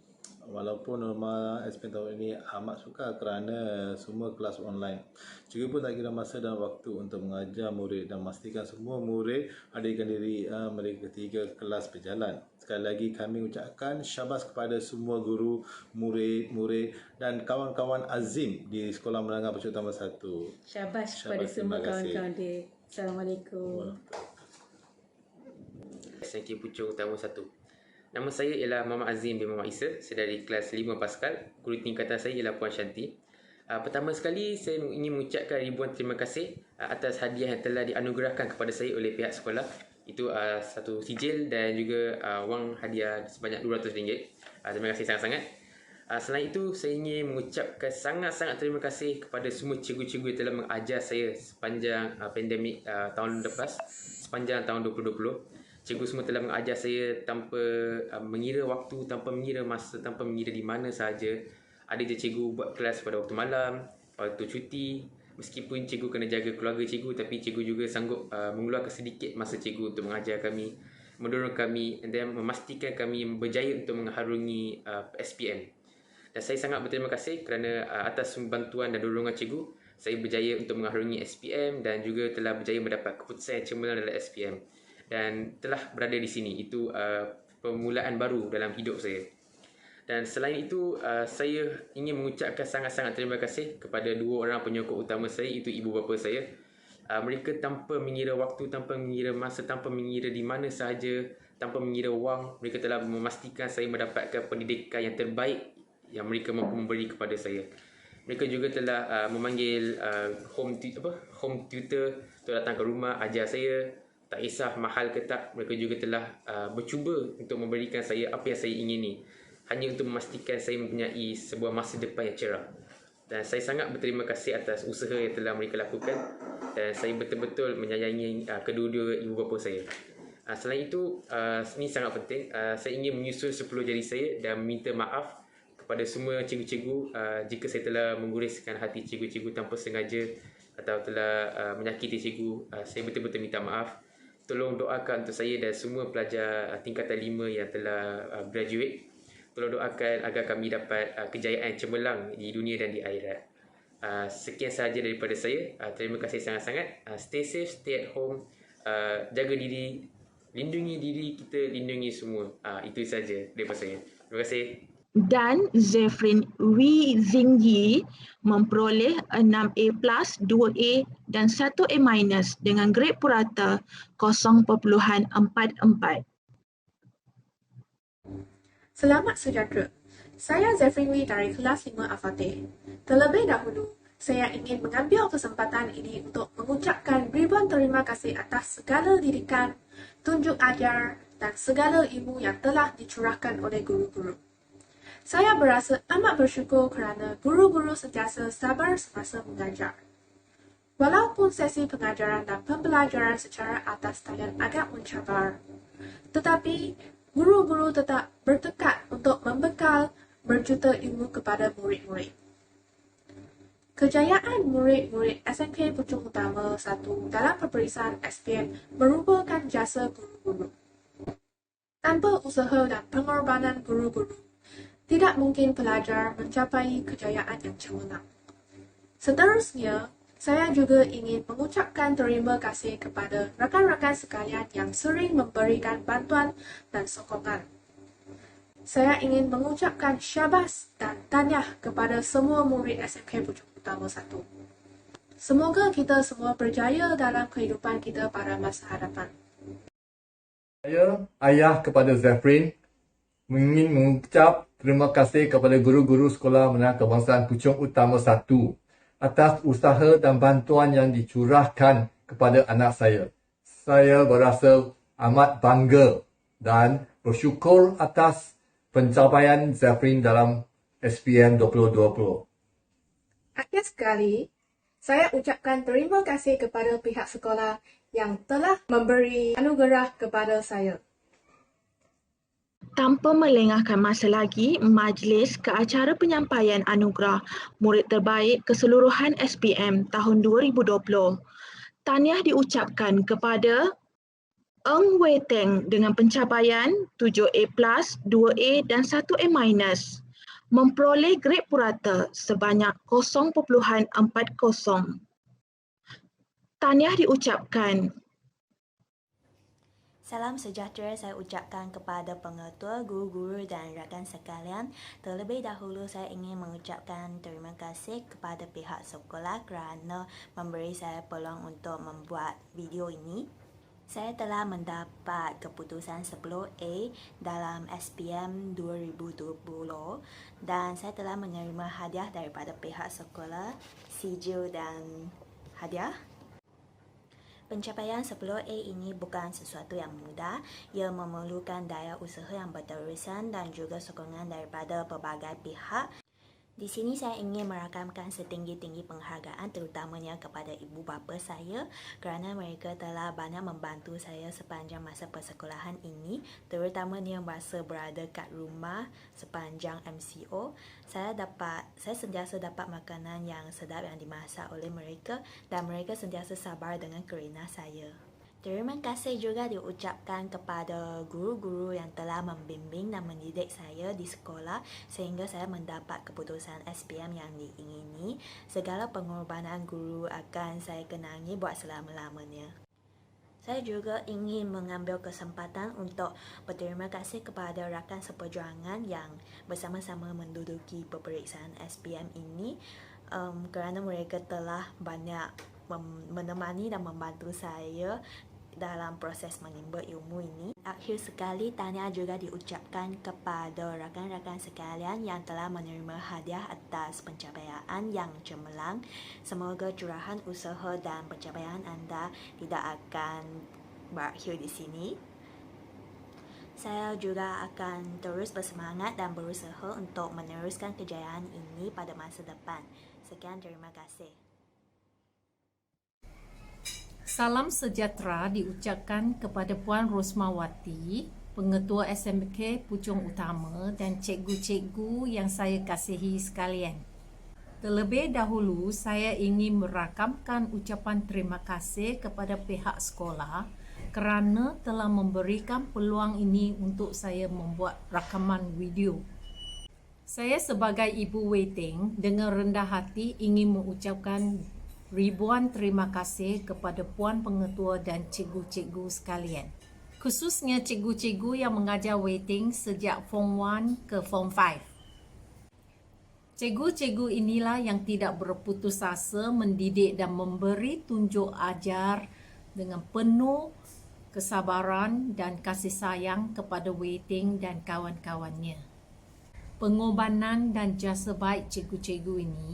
[SPEAKER 20] Walaupun norma SPM tahun ini amat sukar kerana semua kelas online. Cikgu pun tak kira masa dan waktu untuk mengajar murid dan memastikan semua murid hadirkan diri mereka ketika kelas berjalan. Sekali lagi kami ucapkan syabas kepada semua guru, murid dan kawan-kawan Azim di Sekolah Menengah Percuma Utama 1.
[SPEAKER 19] Syabas kepada semua kawan-kawan dia. Assalamualaikum.
[SPEAKER 21] SMK Pucung Utama 1. Nama saya ialah Muhammad Azim bin Muhammad Isa. Saya dari kelas 5 Paskal. Guru tingkatan saya ialah Puan Shanti. Pertama sekali, saya ingin mengucapkan ribuan terima kasih atas hadiah yang telah dianugerahkan kepada saya oleh pihak sekolah. Itu satu sijil dan juga wang hadiah sebanyak RM200. Terima kasih sangat-sangat. Selain itu, saya ingin mengucapkan sangat-sangat terima kasih kepada semua cikgu-cikgu yang telah mengajar saya sepanjang pandemik tahun lepas, sepanjang tahun 2020. Cikgu semua telah mengajar saya tanpa mengira waktu, tanpa mengira masa, tanpa mengira di mana sahaja. Ada je cikgu buat kelas pada waktu malam, waktu cuti. Meskipun cikgu kena jaga keluarga cikgu, tapi cikgu juga sanggup mengeluarkan sedikit masa cikgu untuk mengajar kami, mendorong kami dan memastikan kami berjaya untuk mengharungi SPM. Dan saya sangat berterima kasih kerana atas bantuan dan dorongan cikgu, saya berjaya untuk mengharungi SPM dan juga telah berjaya mendapat keputusan yang cemerlang dalam SPM. Dan telah berada di sini. Itu permulaan baru dalam hidup saya. Dan selain itu, saya ingin mengucapkan sangat-sangat terima kasih kepada dua orang penyokong utama saya, itu ibu bapa saya. Mereka tanpa mengira waktu, tanpa mengira masa, tanpa mengira di mana sahaja, tanpa mengira wang, mereka telah memastikan saya mendapatkan pendidikan yang terbaik yang mereka mampu memberi kepada saya. Mereka juga telah memanggil home tutor untuk datang ke rumah, ajar saya. Tak kisah mahal ke tak, mereka juga telah bercuba untuk memberikan saya apa yang saya ingini, hanya untuk memastikan saya mempunyai sebuah masa depan yang cerah. Dan saya sangat berterima kasih atas usaha yang telah mereka lakukan dan saya betul-betul menyayangi kedua-dua ibu bapa saya. Selain itu, ini sangat penting, saya ingin menyusul 10 jari saya dan meminta maaf kepada semua cikgu-cikgu jika saya telah mengguriskan hati cikgu-cikgu tanpa sengaja atau telah menyakiti cikgu. Saya betul-betul minta maaf. Tolong doakan untuk saya dan semua pelajar tingkatan 5 yang telah graduate. Tolong doakan agar kami dapat kejayaan cemerlang di dunia dan di akhirat. Sekian sahaja daripada saya. Terima kasih sangat-sangat. Stay safe, stay at home. Jaga diri, lindungi diri kita, lindungi semua. Itu sahaja daripada saya. Terima kasih.
[SPEAKER 1] Dan Zefrin Wee Zingyi memperoleh 6A+, 2A dan 1A- dengan grade purata 0.44.
[SPEAKER 22] Selamat sejahtera. Saya Zefrin Wee dari kelas 5 Al-Fatih. Terlebih dahulu, saya ingin mengambil kesempatan ini untuk mengucapkan ribuan terima kasih atas segala didikan, tunjuk ajar dan segala ilmu yang telah dicurahkan oleh guru-guru. Saya berasa amat bersyukur kerana guru-guru sentiasa sabar semasa mengajar. Walaupun sesi pengajaran dan pembelajaran secara atas talian agak mencabar, tetapi guru-guru tetap bertekad untuk membekal berjuta ilmu kepada murid-murid. Kejayaan murid-murid SMK Puchong Utama 1 dalam peperiksaan SPM merupakan jasa guru-guru. Tanpa usaha dan pengorbanan guru-guru, tidak mungkin pelajar mencapai kejayaan yang cemerlang. Seterusnya, saya juga ingin mengucapkan terima kasih kepada rakan-rakan sekalian yang sering memberikan bantuan dan sokongan. Saya ingin mengucapkan syabas dan tahniah kepada semua murid SMK Puchong Utama 1. Semoga kita semua berjaya dalam kehidupan kita pada masa hadapan.
[SPEAKER 2] Saya, ayah kepada Zafrin, ingin mengucap terima kasih kepada guru-guru Sekolah Menengah Kebangsaan Puchong Utama 1 atas usaha dan bantuan yang dicurahkan kepada anak saya. Saya berasa amat bangga dan bersyukur atas pencapaian Zafrin dalam SPM 2020.
[SPEAKER 22] Akhir sekali, saya ucapkan terima kasih kepada pihak sekolah yang telah memberi anugerah kepada saya.
[SPEAKER 1] Tanpa melengahkan masa lagi, majlis ke acara penyampaian anugerah murid terbaik keseluruhan SPM tahun 2020. Tahniah diucapkan kepada Eng Wei Teng dengan pencapaian 7A+, 2A dan 1A-, memperoleh grade purata sebanyak 0.40. Tahniah diucapkan.
[SPEAKER 3] Salam sejahtera saya ucapkan kepada pengetua, guru-guru dan rakan sekalian. Terlebih dahulu saya ingin mengucapkan terima kasih kepada pihak sekolah kerana memberi saya peluang untuk membuat video ini. Saya telah mendapat keputusan 10A dalam SPM 2020 dan saya telah menerima hadiah daripada pihak sekolah, sijil dan hadiah. Pencapaian 10A ini bukan sesuatu yang mudah. Ia memerlukan daya usaha yang berterusan dan juga sokongan daripada pelbagai pihak. Di sini saya ingin merakamkan setinggi-tinggi penghargaan terutamanya kepada ibu bapa saya kerana mereka telah banyak membantu saya sepanjang masa persekolahan ini, terutamanya masa berada kat rumah sepanjang MCO. Saya sentiasa dapat makanan yang sedap yang dimasak oleh mereka dan mereka sentiasa sabar dengan kerana saya. Terima kasih juga diucapkan kepada guru-guru yang telah membimbing dan mendidik saya di sekolah sehingga saya mendapat keputusan SPM yang diingini. Segala pengorbanan guru akan saya kenangi buat selama-lamanya. Saya juga ingin mengambil kesempatan untuk berterima kasih kepada rakan seperjuangan yang bersama-sama menduduki peperiksaan SPM ini kerana mereka telah banyak menemani dan membantu saya dalam proses menimba ilmu ini. Akhir sekali, tahniah juga diucapkan kepada rakan-rakan sekalian yang telah menerima hadiah atas pencapaian yang cemerlang. Semoga curahan usaha dan pencapaian anda tidak akan berakhir di sini. Saya juga akan terus bersemangat dan berusaha untuk meneruskan kejayaan ini pada masa depan. Sekian, terima kasih.
[SPEAKER 12] Salam sejahtera diucapkan kepada Puan Rosmawati, Pengetua SMK Puchong Utama dan cikgu-cikgu yang saya kasihi sekalian. Terlebih dahulu, saya ingin merakamkan ucapan terima kasih kepada pihak sekolah kerana telah memberikan peluang ini untuk saya membuat rakaman video. Saya sebagai Ibu Wei Teng dengan rendah hati ingin mengucapkan ribuan terima kasih kepada Puan Pengetua dan cikgu-cikgu sekalian. Khususnya cikgu-cikgu yang mengajar Wei Teng sejak Form 1 ke Form 5. Cikgu-cikgu inilah yang tidak berputus asa mendidik dan memberi tunjuk ajar dengan penuh kesabaran dan kasih sayang kepada Wei Teng dan kawan-kawannya. Pengorbanan dan jasa baik cikgu-cikgu ini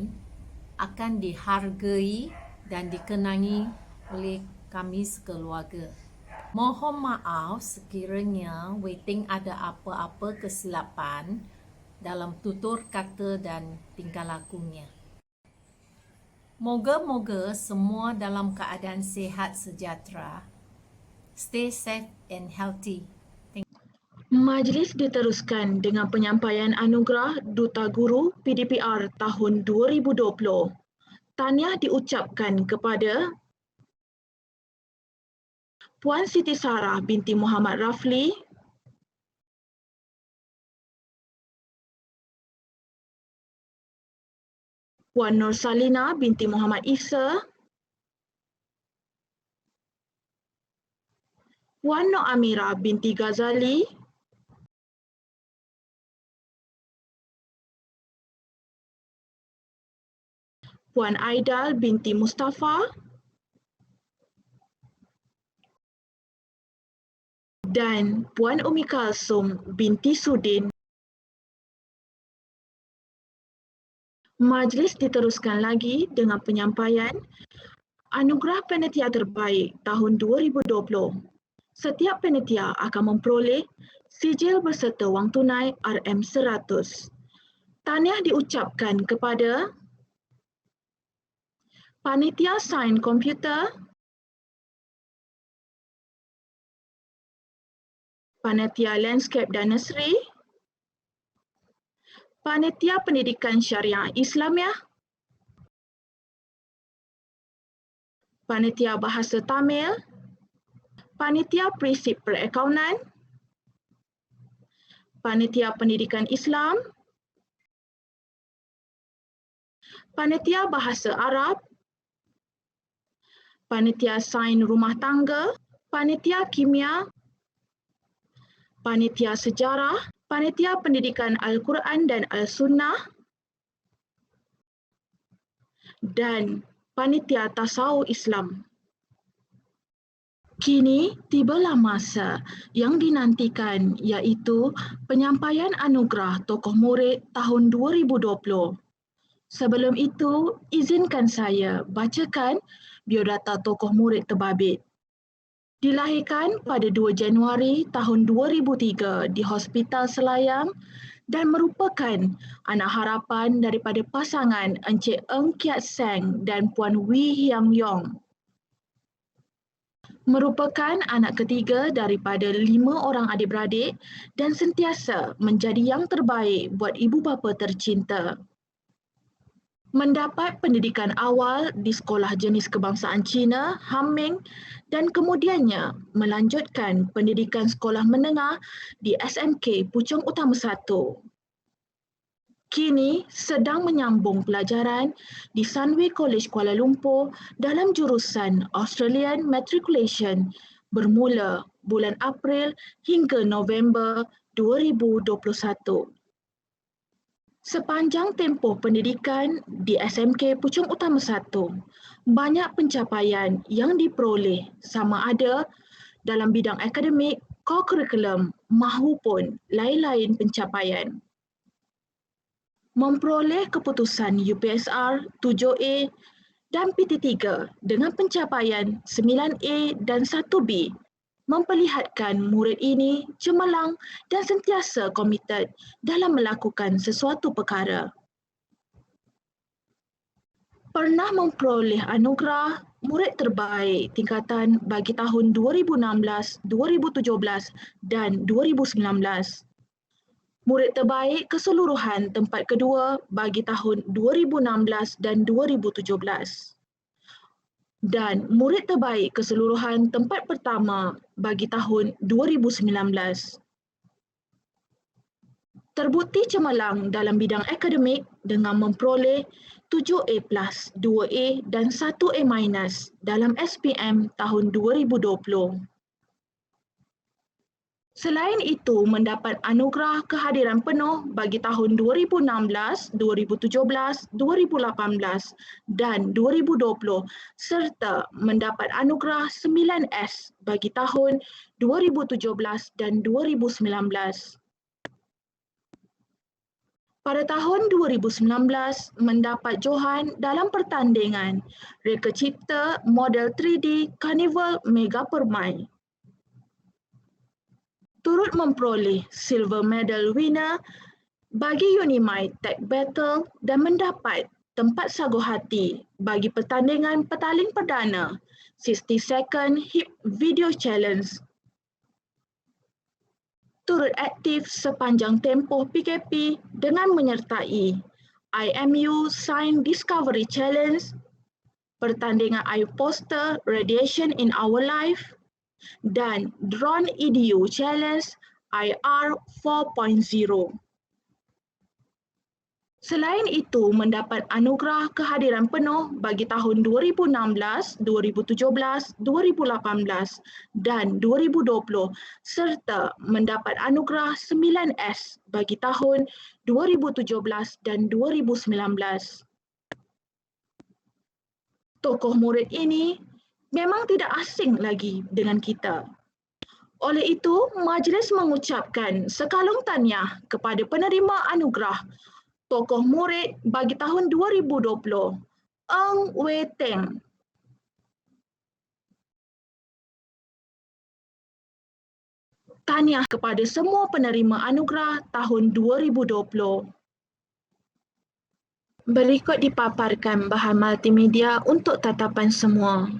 [SPEAKER 12] akan dihargai dan dikenangi oleh kami sekeluarga. Mohon maaf sekiranya Wei Teng ada apa-apa kesilapan dalam tutur kata dan tingkah lakunya.
[SPEAKER 4] Moga-moga semua dalam keadaan sihat sejahtera. Stay safe and healthy.
[SPEAKER 1] Majlis diteruskan dengan penyampaian anugerah Duta Guru PDPR tahun 2020. Tahniah diucapkan kepada Puan Siti Sarah binti Muhammad Rafli, Puan Nur Salina binti Muhammad Isa, Puan Nur Amira binti Ghazali, Puan Aidal binti Mustafa dan Puan Umi Kalsum binti Sudin. Majlis diteruskan lagi dengan penyampaian Anugerah Panitia Terbaik tahun 2020. Setiap panitia akan memperoleh sijil berserta wang tunai RM100. Tahniah diucapkan kepada Panitia Sains Komputer, Panitia Landscape dan Nursery, Panitia Pendidikan Syariah Islamiah, Panitia Bahasa Tamil, Panitia Prinsip Perakaunan, Panitia Pendidikan Islam, Panitia Bahasa Arab, Panitia Sains Rumah Tangga, Panitia Kimia, Panitia Sejarah, Panitia Pendidikan Al-Quran dan Al-Sunnah, dan Panitia Tasawuf Islam. Kini tibalah masa yang dinantikan iaitu penyampaian anugerah tokoh murid tahun 2020. Sebelum itu, izinkan saya bacakan biodata tokoh murid terbabit. Dilahirkan pada 2 Januari tahun 2003 di Hospital Selayang dan merupakan anak harapan daripada pasangan Encik Eng Kiat Seng dan Puan Wee Hiang Yong. Merupakan anak ketiga daripada 5 orang adik-beradik dan sentiasa menjadi yang terbaik buat ibu bapa tercinta. Mendapat pendidikan awal di Sekolah Jenis Kebangsaan Cina, Hamming dan kemudiannya melanjutkan pendidikan sekolah menengah di SMK Puchong Utama 1. Kini sedang menyambung pelajaran di Sunway College Kuala Lumpur dalam jurusan Australian Matriculation bermula bulan April hingga November 2021. Sepanjang tempoh pendidikan di SMK Puchong Utama 1, banyak pencapaian yang diperoleh sama ada dalam bidang akademik, co-curriculum mahupun lain-lain pencapaian. Memperoleh keputusan UPSR 7A dan PT3 dengan pencapaian 9A dan 1B memperlihatkan murid ini cemerlang dan sentiasa komited dalam melakukan sesuatu perkara. Pernah memperoleh anugerah murid terbaik tingkatan bagi tahun 2016, 2017 dan 2019. Murid terbaik keseluruhan tempat kedua bagi tahun 2016 dan 2017. Dan murid terbaik keseluruhan tempat pertama bagi tahun 2019. Terbukti cemerlang dalam bidang akademik dengan memperoleh 7A+, 2A dan 1A- dalam SPM tahun 2020. Selain itu, mendapat anugerah kehadiran penuh bagi tahun 2016, 2017, 2018 dan 2020 serta mendapat anugerah 9S bagi tahun 2017 dan 2019. Pada tahun 2019, mendapat johan dalam pertandingan Reka Cipta Model 3D Carnival Mega Permai. Turut memperoleh silver medal winner bagi Unimite Tech Battle dan mendapat tempat sagu hati bagi pertandingan petaling perdana 60 Second Hip Video Challenge. Turut aktif sepanjang tempoh PKP dengan menyertai IMU Science Discovery Challenge, pertandingan air poster Radiation in Our Life dan Drone EDU Challenge IR 4.0. Selain itu, mendapat anugerah kehadiran penuh bagi tahun 2016, 2017, 2018 dan 2020 serta mendapat anugerah 9S bagi tahun 2017 dan 2019. Tokoh murid ini memang tidak asing lagi dengan kita. Oleh itu, majlis mengucapkan sekalung tahniah kepada penerima anugerah Tokoh Murid bagi tahun 2020, Eng Wei Teng. Tahniah kepada semua penerima anugerah tahun 2020. Berikut dipaparkan bahan multimedia untuk tatapan semua.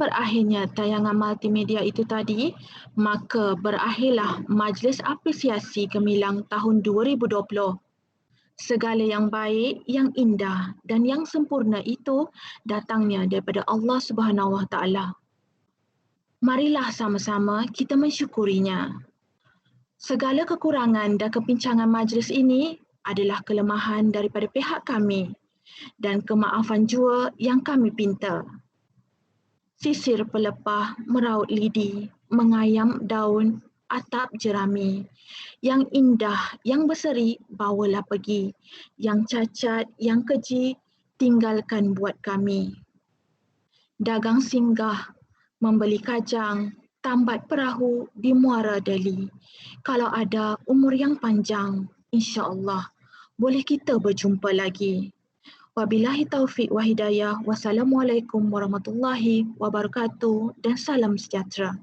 [SPEAKER 1] berakhirnya tayangan multimedia itu tadi, maka berakhirlah Majlis Apresiasi Gemilang tahun 2020. Segala yang baik, yang indah dan yang sempurna itu datangnya daripada Allah Subhanahu Wa Taala. Marilah sama-sama kita mensyukurinya. Segala kekurangan dan kepincangan majlis ini adalah kelemahan daripada pihak kami dan kemaafan jua yang kami pinta. Sisir pelepah meraut lidi, mengayam daun, atap jerami. Yang indah, yang berseri, bawalah pergi. Yang cacat, yang keji, tinggalkan buat kami. Dagang singgah, membeli kajang, tambat perahu di Muara Deli. Kalau ada umur yang panjang, insya-Allah boleh kita berjumpa lagi. Wabillahi taufiq wa hidayah. Wassalamualaikum warahmatullahi wabarakatuh dan salam sejahtera.